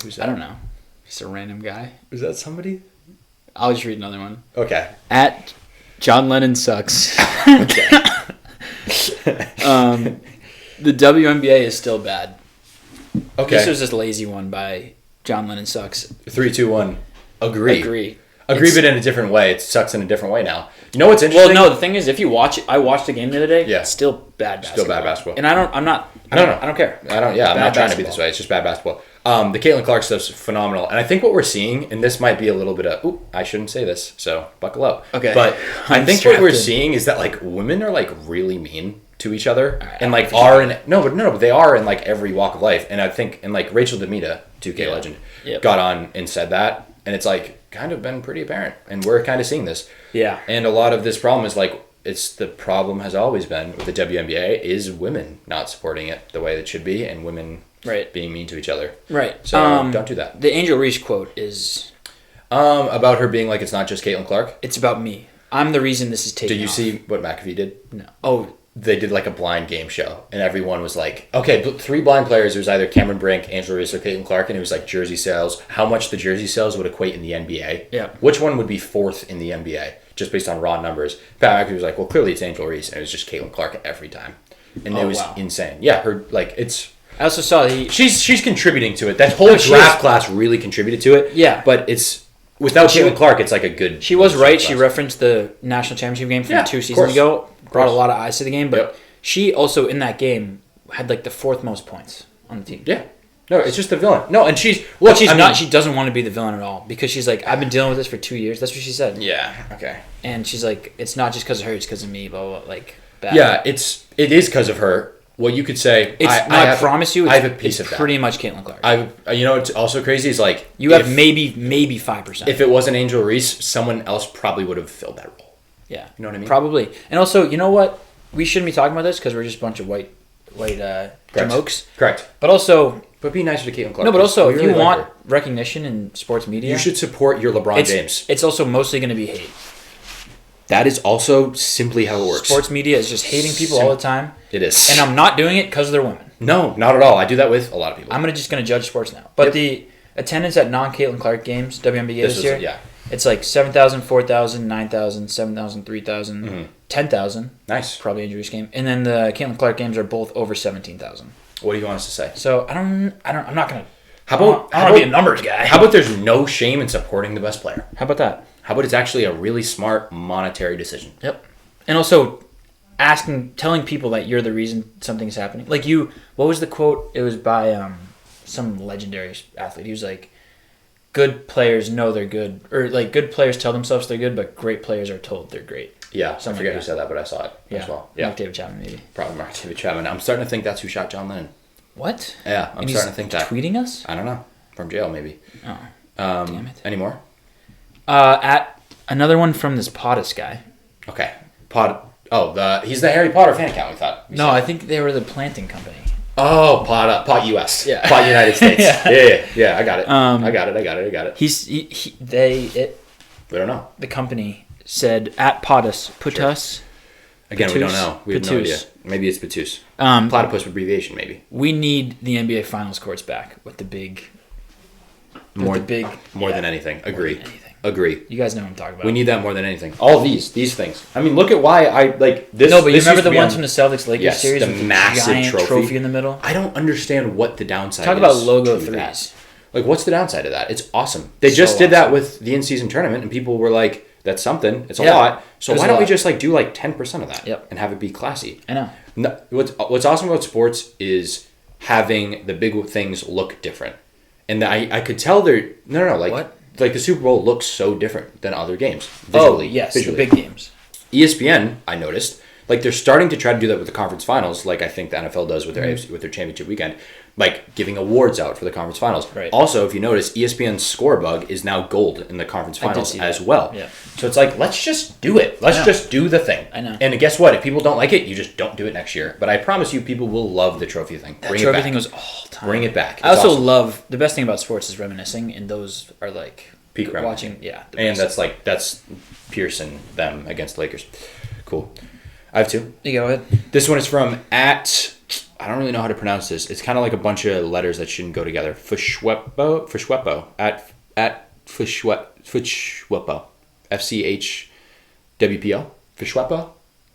B: Who's that?
C: I don't know. He's a random guy.
B: Is that somebody?
C: I'll just read another one.
B: Okay.
C: At John Lennon sucks.
B: Okay.
C: The WNBA is still bad.
B: Okay.
C: This was just a lazy one by John Lennon sucks.
B: 3, 2, 1. Agree.
C: Agree.
B: Agree, but in a different way. It sucks in a different way now. You know what's interesting?
C: Well, no. The thing is, if you watch it, I watched the game the other day.
B: Yeah.
C: It's still bad basketball.
B: Still bad basketball.
C: And I don't care.
B: I'm not
C: Bad
B: trying to be
C: basketball.
B: this way. It's just bad basketball. The Caitlin Clark stuff's phenomenal. And I think what we're seeing, and this might be a little bit of, I shouldn't say this, so buckle up.
C: Okay.
B: But I
C: I'm
B: think what we're
C: strapped in.
B: seeing is that, like, women are, like, really mean to each other.
C: I
B: And, like,
C: think
B: are in, but they are in, like, every walk of life. And I think, and, like, Rachel Demita, 2K
C: Yeah.
B: legend,
C: Yep.
B: got on and said that. And it's like kind of been pretty apparent. And we're kind of seeing this.
C: Yeah.
B: And a lot of this problem is like, it's the problem has always been with the WNBA is women not supporting it the way it should be and women being mean to each other.
C: Right.
B: So don't do that.
C: The Angel Reese quote is...
B: about her being like, it's not just Caitlin Clark.
C: It's about me. I'm the reason this is taking
B: Did you
C: off.
B: see what McAfee did?
C: No. Oh,
B: they did like a blind game show, and everyone was like, okay, 3 blind players. It was either Cameron Brink, Angela Reese, or Caitlin Clark, and it was like jersey sales, how much the jersey sales would equate in the NBA.
C: Yeah.
B: Which one would be 4th in the NBA, just based on raw numbers. Pat McAfee was like, well, clearly it's Angela Reese, and it was just Caitlin Clark every time. And it was insane. Yeah, her, like, it's...
C: I also saw
B: She's contributing to it. That whole draft class really contributed to it.
C: Yeah.
B: But it's... Without Caitlin Clark, it's like a good...
C: She was right. She referenced the national championship game from 2 seasons ago. Brought a lot of eyes to the game, but she also, in that game, had like the 4th most points on the team.
B: Yeah. No, it's just the villain. No, and she's...
C: Well, she's not. She doesn't want to be the villain at all because she's like, I've been dealing with this for 2 years. That's what she said.
B: Yeah. Okay.
C: And she's like, it's not just because of her. It's because of me. Blah blah. Blah, like bad.
B: Yeah, it is because of her. Well, you could say...
C: I promise you,
B: I have a piece of that.
C: Pretty much Caitlin Clark.
B: You know what's also crazy is like...
C: You have maybe 5%.
B: If it wasn't Angel Reese, someone else probably would have filled that role.
C: Yeah.
B: You know what I mean?
C: Probably. And also, you know what? We shouldn't be talking about this because we're just a bunch of white jamokes.
B: Correct.
C: But also...
B: But be nicer to Caitlin Clark.
C: No, but also, if you want
B: her.
C: recognition in sports media...
B: You should support your LeBron James.
C: It's also mostly going to be hate.
B: That is also simply how it works.
C: Sports media is just hating people all the time.
B: It is.
C: And I'm not doing it because they're women.
B: No, not at all. I do that with a lot of people.
C: I'm just going to judge sports now. But the attendance at non-Caitlin Clark games, WNBA this year, it's like 7,000, 4,000, 9,000, 7,000, 3,000, 10,000.
B: Nice.
C: Probably injuries game. And then the Caitlin Clark games are both over 17,000.
B: What do you want us to say?
C: So I'm not going to...
B: How about
C: be a numbers guy.
B: How about there's no shame in supporting the best player?
C: How about that?
B: How about it's actually a really smart monetary decision?
C: Yep. And also telling people that you're the reason something's happening. Like what was the quote? It was by some legendary athlete. He was like, good players know they're good. Or like good players tell themselves they're good, but great players are told they're great.
B: Yeah, I forget who said that, but I saw it as well. Yeah.
C: Mark David Chapman, maybe.
B: Probably Mark David Chapman. I'm starting to think that's who shot John Lennon.
C: What?
B: Yeah, I'm starting to think that.
C: Tweeting us?
B: I don't know. From jail, maybe.
C: Oh. Damn it.
B: Any more?
C: At another one from this Pottis guy.
B: Okay. He's the Harry Potter fan account, we thought.
C: No, I think they were the planting company.
B: Oh, Pot US.
C: Yeah.
B: Pot United States. Yeah, I got it.
C: I
B: got it. We don't know.
C: The company said at Pottis, Putus.
B: Again, we don't know. We have no idea. Maybe it's Patus. Platypus abbreviation, maybe.
C: We need the NBA Finals courts back with the big...
B: More than anything. Agree. Agree.
C: You guys know what I'm talking about.
B: We need that more than anything. All these things. I mean, look at why I like this.
C: No, but you remember the ones from the Celtics Lakers series
B: the
C: with the
B: massive
C: giant trophy in the middle?
B: I don't understand what the downside is.
C: Talk about logo threes.
B: Like, what's the downside of that? It's awesome. They just did that with the in-season tournament, and people were like, that's something. It's a lot. So why don't we just like do like 10% of that and have it be classy?
C: I know.
B: No, what's awesome about sports is having the big things look different. And I could tell they're... No. Like,
C: what?
B: Like, the Super Bowl looks so different than other games. Visually.
C: The big games.
B: ESPN, I noticed, like, they're starting to try to do that with the conference finals, like I think the NFL does with their with their championship weekend, like giving awards out for the conference finals.
C: Right.
B: Also, if you notice, ESPN's score bug is now gold in the conference finals as well.
C: Yeah.
B: So it's like, let's just do it. Let's just do the thing.
C: I know.
B: And guess what? If people don't like it, you just don't do it next year. But I promise you, people will love the trophy thing.
C: That trophy thing was all time.
B: Bring it back.
C: I also love... The best thing about sports is reminiscing, and those are like...
B: Peak
C: watching,
B: and that's Pearson them against the Lakers. Cool. I have two.
C: You go ahead.
B: This one is from I don't really know how to pronounce this. It's kind of like a bunch of letters that shouldn't go together. Fushwepo at Fushwepo. FCHWPO. Fushwepo,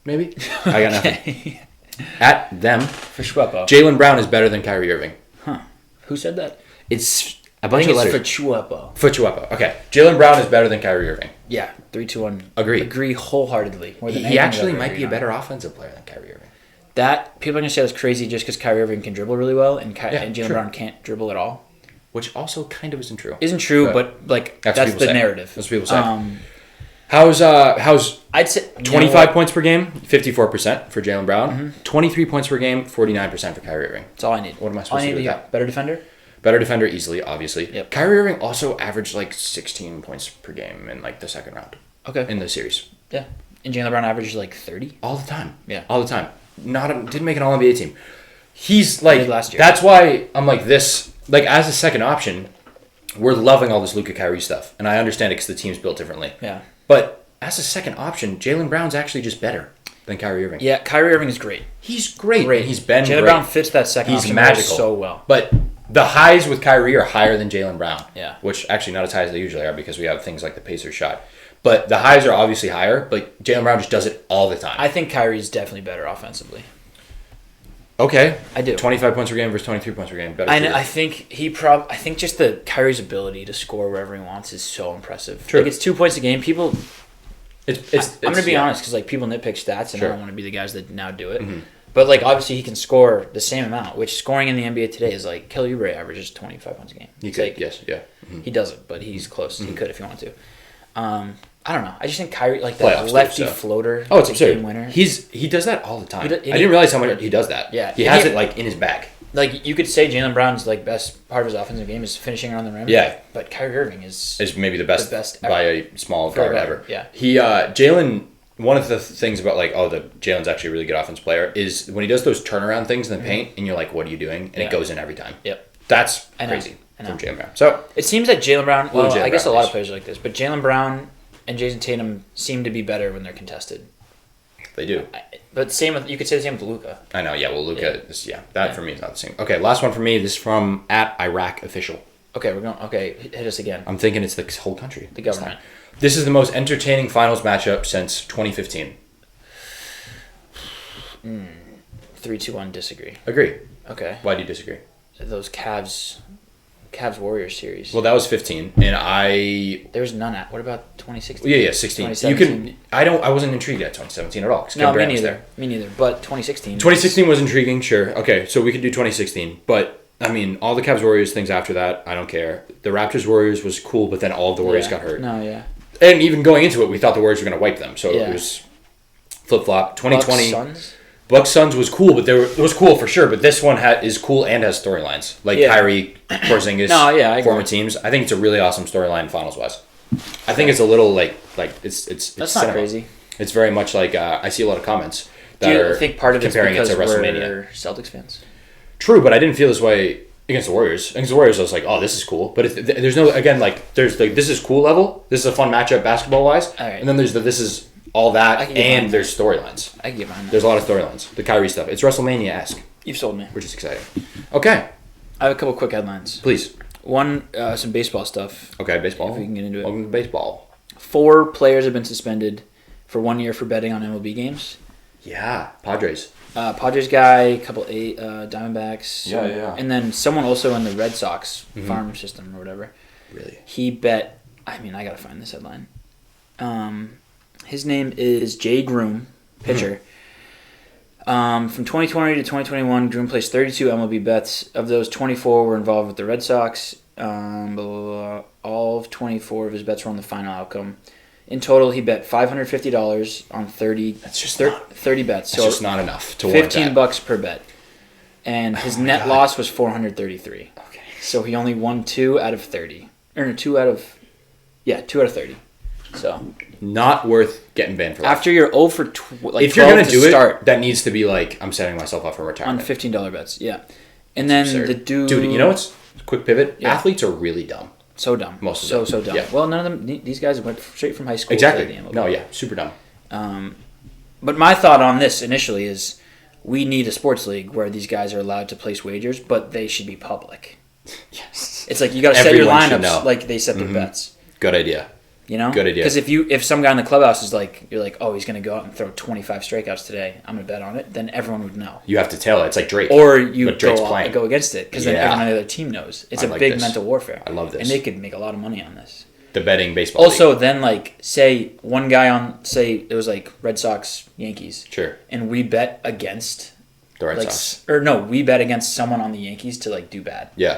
B: maybe. I got nothing. At them.
C: Fushwepo.
B: Jaylen Brown is better than Kyrie Irving.
C: Huh? Who said that?
B: It's a bunch of letters.
C: Fushwepo.
B: Okay. Jaylen Brown is better than Kyrie Irving.
C: Yeah. 3, 2, 1.
B: Agree
C: wholeheartedly.
B: He actually might be a better offensive player than Kyrie Irving.
C: That people are gonna say that's crazy just because Kyrie Irving can dribble really well and Jaylen Brown can't dribble at all.
B: Which also kind of isn't true.
C: Isn't true, but like that's the narrative.
B: That's what people say. How's
C: I'd say
B: 25 points per game, 54% for Jaylen Brown. 23 points per game, 49% for Kyrie Irving.
C: That's all I need.
B: What am I supposed to do with that?
C: Better defender?
B: Better defender easily, obviously.
C: Yep.
B: Kyrie Irving also averaged like 16 points per game in like the second round.
C: Okay.
B: In the series.
C: Yeah. And Jaylen Brown averaged like 30.
B: All the time.
C: Yeah.
B: All the time. Didn't make an All NBA team. He's like
C: He did last year.
B: That's why I'm like this. Like as a second option, we're loving all this Luka Kyrie stuff, and I understand it because the team's built differently.
C: Yeah.
B: But as a second option, Jaylen Brown's actually just better than Kyrie Irving.
C: Yeah, Kyrie Irving is great.
B: He's great. And he's been
C: Jaylen
B: great.
C: Brown fits that second
B: He's
C: option
B: magical
C: so well.
B: But the highs with Kyrie are higher than Jaylen Brown.
C: Yeah.
B: Which actually not as high as they usually are because we have things like the Pacers shot. But the highs are obviously higher, but Jaylen Brown just does it all the time.
C: I think Kyrie's definitely better offensively.
B: Okay.
C: I do.
B: 25 points per game versus 23 points per game. Better.
C: I think I think just the Kyrie's ability to score wherever he wants is so impressive.
B: True.
C: Like it's 2 points a game. People I'm going to be
B: yeah.
C: honest because like people nitpick stats and
B: Sure.
C: I don't want to be the guys that now do it.
B: Mhm.
C: But like obviously he can score the same amount, which scoring in the NBA today is like Kelly Oubre averages 25 points a game.
B: You
C: It's
B: could,
C: like,
B: yes, yeah. Mhm.
C: He doesn't, but he's close. He could if he wanted to. I don't know. I just think Kyrie like
B: Playoffs
C: that
B: too,
C: lefty
B: so.
C: floater.
B: Oh, it's
C: the
B: absurd.
C: game winner.
B: He does that all the time.
C: He
B: I
C: does-
B: didn't realize how much he does that.
C: Yeah.
B: He has it like in his bag.
C: Like you could say Jaylen Brown's like best part of his offensive game is finishing around the rim.
B: Yeah.
C: But Kyrie Irving is
B: Maybe the best by a small guard
C: Forever,
B: ever.
C: yeah.
B: He Jalen. One of the things about like Jalen's actually a really good offense player is when he does those turnaround things in the paint and you're like, what are you doing? And
C: Yeah.
B: it goes in every time.
C: Yep.
B: That's
C: I know.
B: crazy
C: I know.
B: from Jalen Brown. So
C: It seems that Jaylen Brown. Well,
B: Jaylen
C: I guess
B: Brown
C: a lot
B: is.
C: of players are like this, but Jaylen Brown and Jason Tatum seem to be better when they're contested.
B: they do.
C: But same with you could say the same with Luka.
B: I know. Yeah. Well, Luka. That
C: Yeah.
B: for me is not the same. Okay. Last one for me. This is from @IraqOfficial.
C: Okay, we're going. Okay, hit us again.
B: I'm thinking it's the whole country.
C: The government.
B: This is the most entertaining finals matchup since 2015.
C: 3, 2, 1. Disagree.
B: Agree.
C: Okay,
B: Why do you disagree?
C: those Cavs Warriors series.
B: Well, that was 15, and I.
C: There was none at. What about 2016?
B: Yeah, 16. You
C: 2017.
B: can. I wasn't intrigued at 2017 at all. 'Cause
C: No,
B: Kevin
C: me
B: Durant was
C: neither.
B: there.
C: Me neither. But 2016.
B: 2016 was intriguing, sure. Okay, so we could do 2016, but I mean, all the Cavs Warriors things after that, I don't care. The Raptors Warriors was cool, but then all of the Warriors got hurt.
C: No, yeah.
B: And even going into it, we thought the Warriors were going to wipe them, so
C: Yeah.
B: it was flip flop. 2020
C: Suns.
B: Bucks Suns was cool, but it was cool for sure. But this one is cool and has storylines like
C: Yeah.
B: Kyrie, Porzingis,
C: No, yeah, I agree.
B: former teams. I think it's a really awesome storyline finals wise. I think it's a little like it's
C: That's not
B: cinema.
C: crazy.
B: It's very much like I see a lot of comments that
C: Do you
B: are
C: think part of it's
B: comparing it
C: because
B: to WrestleMania.
C: we're Celtics fans?
B: True, but I didn't feel this way against the Warriors. Against the Warriors, I was like, "Oh, this is cool." But there's no again like there's like this is cool level. This is a fun matchup basketball wise,
C: All right.
B: and then there's this is all that,
C: I can get behind
B: and there's storylines.
C: I can get behind that.
B: There's a lot of storylines. The Kyrie stuff. It's WrestleMania-esque,
C: You've sold me.
B: which is exciting. Okay,
C: I have a couple quick headlines.
B: please.
C: One, some baseball stuff.
B: Okay, baseball.
C: If we can get into it.
B: Welcome to baseball.
C: 4 players have been suspended for 1 year for betting on MLB games.
B: Yeah, Padres.
C: Padres guy, a couple Diamondbacks.
B: Yeah.
C: And then someone also in the Red Sox
B: Mhm.
C: farm system or whatever.
B: Really?
C: He bet. I mean, I gotta find this headline. His name is Jay Groom, pitcher. From 2020 to 2021, Groom placed 32 MLB bets. Of those, 24 were involved with the Red Sox. Blah, blah, blah. All of 24 of his bets were on the final outcome. In total, he bet $550 on 30.
B: That's just
C: 30 bets.
B: That's
C: So
B: just not enough to warrant that.
C: $15 per bet, and his
B: my
C: net
B: God.
C: loss was 433.
B: Okay.
C: So he only won 2 out of 30, or no, 2 out of 30. So
B: Not worth getting banned for that.
C: after you're 0 for
B: If you're gonna
C: to
B: do
C: start
B: it, that needs to be like I'm setting myself up for
C: on
B: retirement.
C: $15 bets, yeah. And then
B: Absurd.
C: the dude,
B: you know what's quick pivot?
C: Yeah.
B: Athletes are really dumb.
C: so dumb,
B: Most of them.
C: so dumb.
B: Yeah.
C: Well, none of them. These guys went straight from high school
B: Exactly.
C: to the MLB.
B: No, yeah, super dumb.
C: But my thought on this initially is we need a sports league where these guys are allowed to place wagers, but they should be public.
B: Yes.
C: It's like you got to set your
B: Everyone should know.
C: lineups like they set their
B: Mhm.
C: bets.
B: Good idea.
C: You know,
B: Good idea.
C: Because if some guy in the clubhouse is like, you're like, oh, he's gonna go out and throw 25 strikeouts today, I'm gonna bet on it. Then everyone would know.
B: You have to tell it. It's like Drake.
C: Or you
B: But Drake's
C: go
B: playing.
C: against it because then
B: Yeah.
C: everyone on the other team knows. It's
B: I
C: a
B: like
C: big
B: this.
C: mental warfare.
B: I love this.
C: And they could make a lot of money on this.
B: The betting baseball.
C: Also,
B: league.
C: then like say one guy on say it was like Red Sox Yankees,
B: Sure.
C: and we bet against
B: The Red
C: like
B: Sox.
C: or no, we bet against someone on the Yankees to like do bad,
B: Yeah.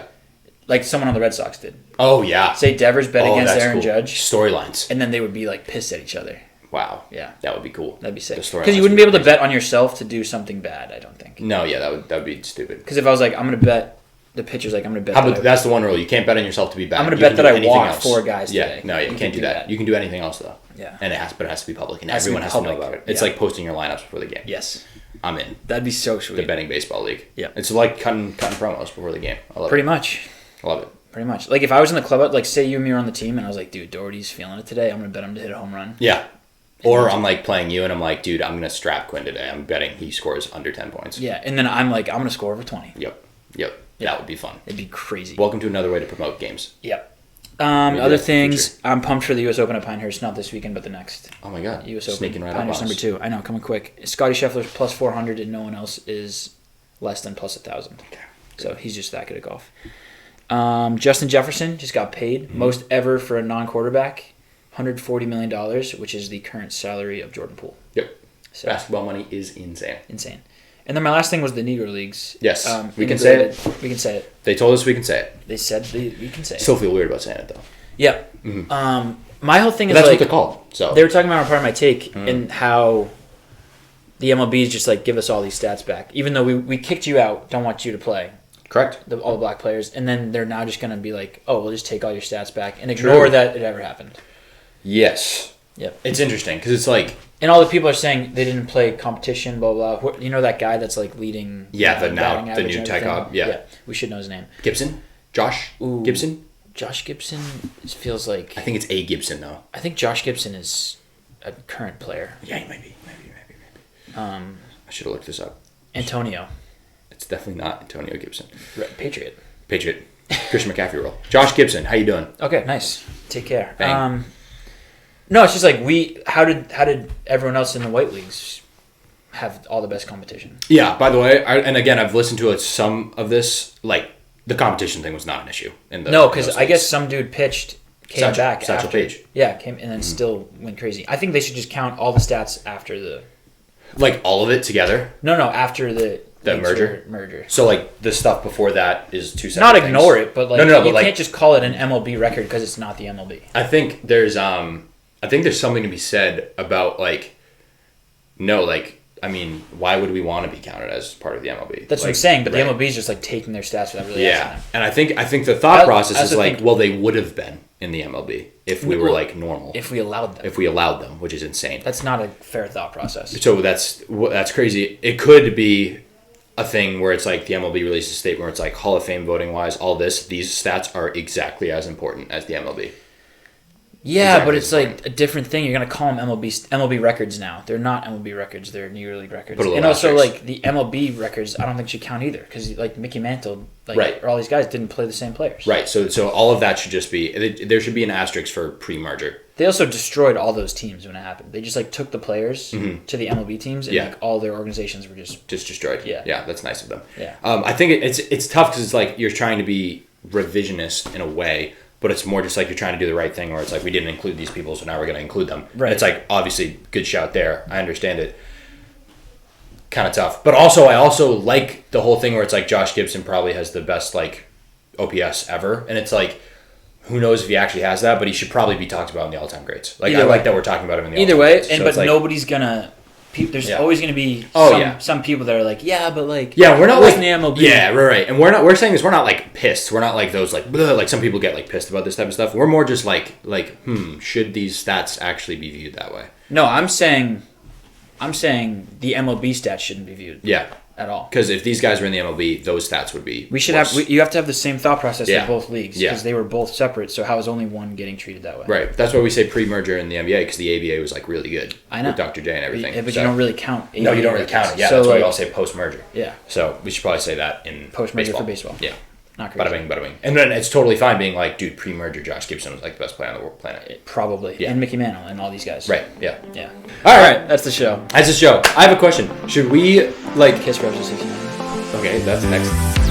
C: like someone on the Red Sox did.
B: Oh yeah.
C: Say Devers bet against
B: that's
C: Aaron
B: cool.
C: Judge,
B: Storylines.
C: and then they would be like pissed at each other.
B: Wow.
C: Yeah.
B: That would be cool.
C: That'd be sick.
B: The storylines
C: Because you wouldn't be
B: would
C: able to
B: crazy.
C: bet on yourself to do something bad. I don't think.
B: No, yeah, that would be stupid.
C: Because if I was like, I'm gonna bet the pitcher's like, I'm going to bet.
B: How about that's the one rule? You can't bet on yourself to be bad.
C: I'm going to
B: You
C: bet
B: can
C: that
B: do
C: I
B: anything
C: walk
B: else.
C: 4 guys
B: Yeah,
C: today.
B: no, you can't do that. You can do anything else though.
C: Yeah.
B: And it has to be public, and
C: Has to be
B: everyone has to know
C: public.
B: about it. It's
C: Yeah.
B: like posting your lineups before the game.
C: Yes.
B: I'm in
C: That'd be so sweet.
B: the betting baseball league.
C: Yeah.
B: It's like cutting promos before the game. I love
C: Pretty
B: it.
C: much.
B: I love it.
C: Pretty much. Like if I was in the club, like say you and me were on the team, and I was like, dude, Doherty's feeling it today. I'm going to bet him to hit a home run.
B: Yeah. Or I'm like playing you, and I'm like, dude, I'm gonna strap Quinn today. I'm betting he scores under 10 points.
C: Yeah, and then I'm like, I'm going to score over 20.
B: Yep.
C: Yeah.
B: That would be fun.
C: It'd be crazy.
B: Welcome to another way to promote games.
C: Yep.
B: Maybe
C: Other
B: that's the
C: things,
B: future.
C: I'm pumped for the U.S. Open at Pinehurst, not this weekend, but the next.
B: Oh my god.
C: U.S. Open.
B: Sneaking right
C: Pinehurst
B: up on
C: number
B: us.
C: 2. I know, coming quick. Scotty Scheffler's plus 400, and no one else is less than plus 1,000.
B: Okay.
C: So he's just that good at golf. Justin Jefferson just got paid, most ever for a non-quarterback, $140 million, which is the current salary of Jordan Poole.
B: Yep.
C: So
B: Basketball money is insane.
C: insane. And then my last thing was the Negro Leagues.
B: Yes, we can say it.
C: We can say it.
B: They told us we can say it.
C: They said we can say it.
B: Still feel weird about saying it though.
C: Yeah. My whole thing
B: But
C: is
B: that's
C: like
B: what they're called. So
C: they were talking about on part of my take and how the MLB is just like give us all these stats back, even though we kicked you out, don't want you to play
B: correct.
C: all the black players, and then they're now just gonna be like, oh, we'll just take all your stats back and ignore that it ever happened.
B: Yes.
C: Yep.
B: It's interesting because it's like
C: And all the people are saying they didn't play competition, blah blah. You know that guy that's like leading.
B: the
C: batting
B: new
C: average and
B: tech
C: everything?
B: op. Yeah.
C: We should know his name.
B: Gibson, Josh
C: Ooh.
B: Gibson.
C: Josh Gibson feels like
B: I think it's a Gibson though.
C: I think Josh Gibson is a current player.
B: Yeah, he might be. I should have looked this up.
C: Antonio,
B: It's definitely not Antonio Gibson.
C: Patriot.
B: Patriot. Christian McCaffrey role. Josh Gibson, how you doing?
C: Okay, nice. Take care.
B: Bang.
C: No, it's just like how did everyone else in the white leagues have all the best competition?
B: Yeah. By the way, and again, I've listened to some of this. Like the competition thing was not an issue.
C: No, because I guess some dude pitched, came back
B: Satchel
C: after.
B: Paige.
C: Yeah, came and then still went crazy. I think they should just count all the stats after the.
B: Like all of it together.
C: No, after the leagues
B: merger?
C: were merger.
B: So like the stuff before that is two separate
C: Not
B: things.
C: ignore it, but like
B: no,
C: you
B: but like
C: can't just call it an MLB record because it's not the MLB.
B: I think there's something to be said about like I mean, why would we want to be counted as part of the MLB?
C: That's what I'm
B: Like,
C: saying, but
B: right.
C: the MLB is just like taking their stats without really asking
B: Yeah,
C: them.
B: and I think the thought process
C: that's
B: is
C: the
B: like,
C: thing.
B: well, they would have been in the MLB if we were like normal,
C: If we allowed them.
B: if we allowed them, which is insane.
C: That's not a fair thought process.
B: So that's crazy. It could be a thing where it's like the MLB releases a statement where it's like Hall of Fame voting wise, these stats are exactly as important as the MLB.
C: Yeah,
B: Exactly.
C: but it's like a different thing. You're gonna call them MLB records now. They're not MLB records. They're Negro League records.
B: Put a little
C: And also,
B: asterisk.
C: like the MLB records, I don't think should count either because like Mickey Mantle, like
B: Right.
C: or all these guys didn't play the same players.
B: Right. So all of that should just be there should be an asterisk for pre-merger.
C: They also destroyed all those teams when it happened. They just like took the players to the MLB teams and
B: Yeah.
C: like all their organizations were just
B: Just destroyed.
C: Yeah.
B: Yeah, that's nice of them.
C: Yeah.
B: I think it's tough because it's like you're trying to be revisionist in a way, but it's more just like you're trying to do the right thing where it's like we didn't include these people, so now we're going to include them.
C: Right.
B: It's like obviously good shout there. I understand it. Kind of tough, but also I also like the whole thing where it's like Josh Gibson probably has the best like OPS ever, and it's like who knows if he actually has that, but he should probably be talked about in the all-time greats. Like
C: Either
B: I
C: way.
B: like that we're talking about him in the
C: either
B: all-time
C: way.
B: greats.
C: And
B: So
C: but
B: it's like,
C: nobody's gonna. There's
B: Yeah.
C: always gonna be
B: Oh,
C: some people that are like, yeah, but like
B: yeah, we're not
C: it
B: like
C: wasn't the MLB.
B: Yeah, right. And we're saying this. We're not like pissed. We're not like those like bleh, like some people get like pissed about this type of stuff. We're more just like should these stats actually be viewed that way?
C: No, I'm saying the MLB stats shouldn't be viewed
B: Yeah,
C: at all.
B: because if these guys were in the MLB, those stats would be.
C: We should
B: worse.
C: you have to have the same thought process
B: Yeah.
C: in both leagues
B: Yeah.
C: because they were both separate. So how is only one getting treated that way?
B: Right. That's why we say pre-merger in the NBA because the ABA was like really good.
C: I know.
B: With Dr. J and everything.
C: Yeah, but
B: So-
C: you don't really count.
B: No, you don't really count it. Yeah,
C: So,
B: that's why we
C: like,
B: all say post-merger.
C: Yeah,
B: So we should probably say that in
C: post-merger for baseball.
B: Yeah.
C: Not crazy.
B: Bada bing, bada bing. And then it's totally fine being like, dude, pre-merger Josh Gibson was like the best player on the planet.
C: Probably.
B: Yeah.
C: And Mickey Mantle and all these guys.
B: Right. Yeah.
C: Yeah.
B: All right.
C: That's the show.
B: That's the show. I have a question. Should we like?
C: Kiss Roses 69.
B: Okay, that's next.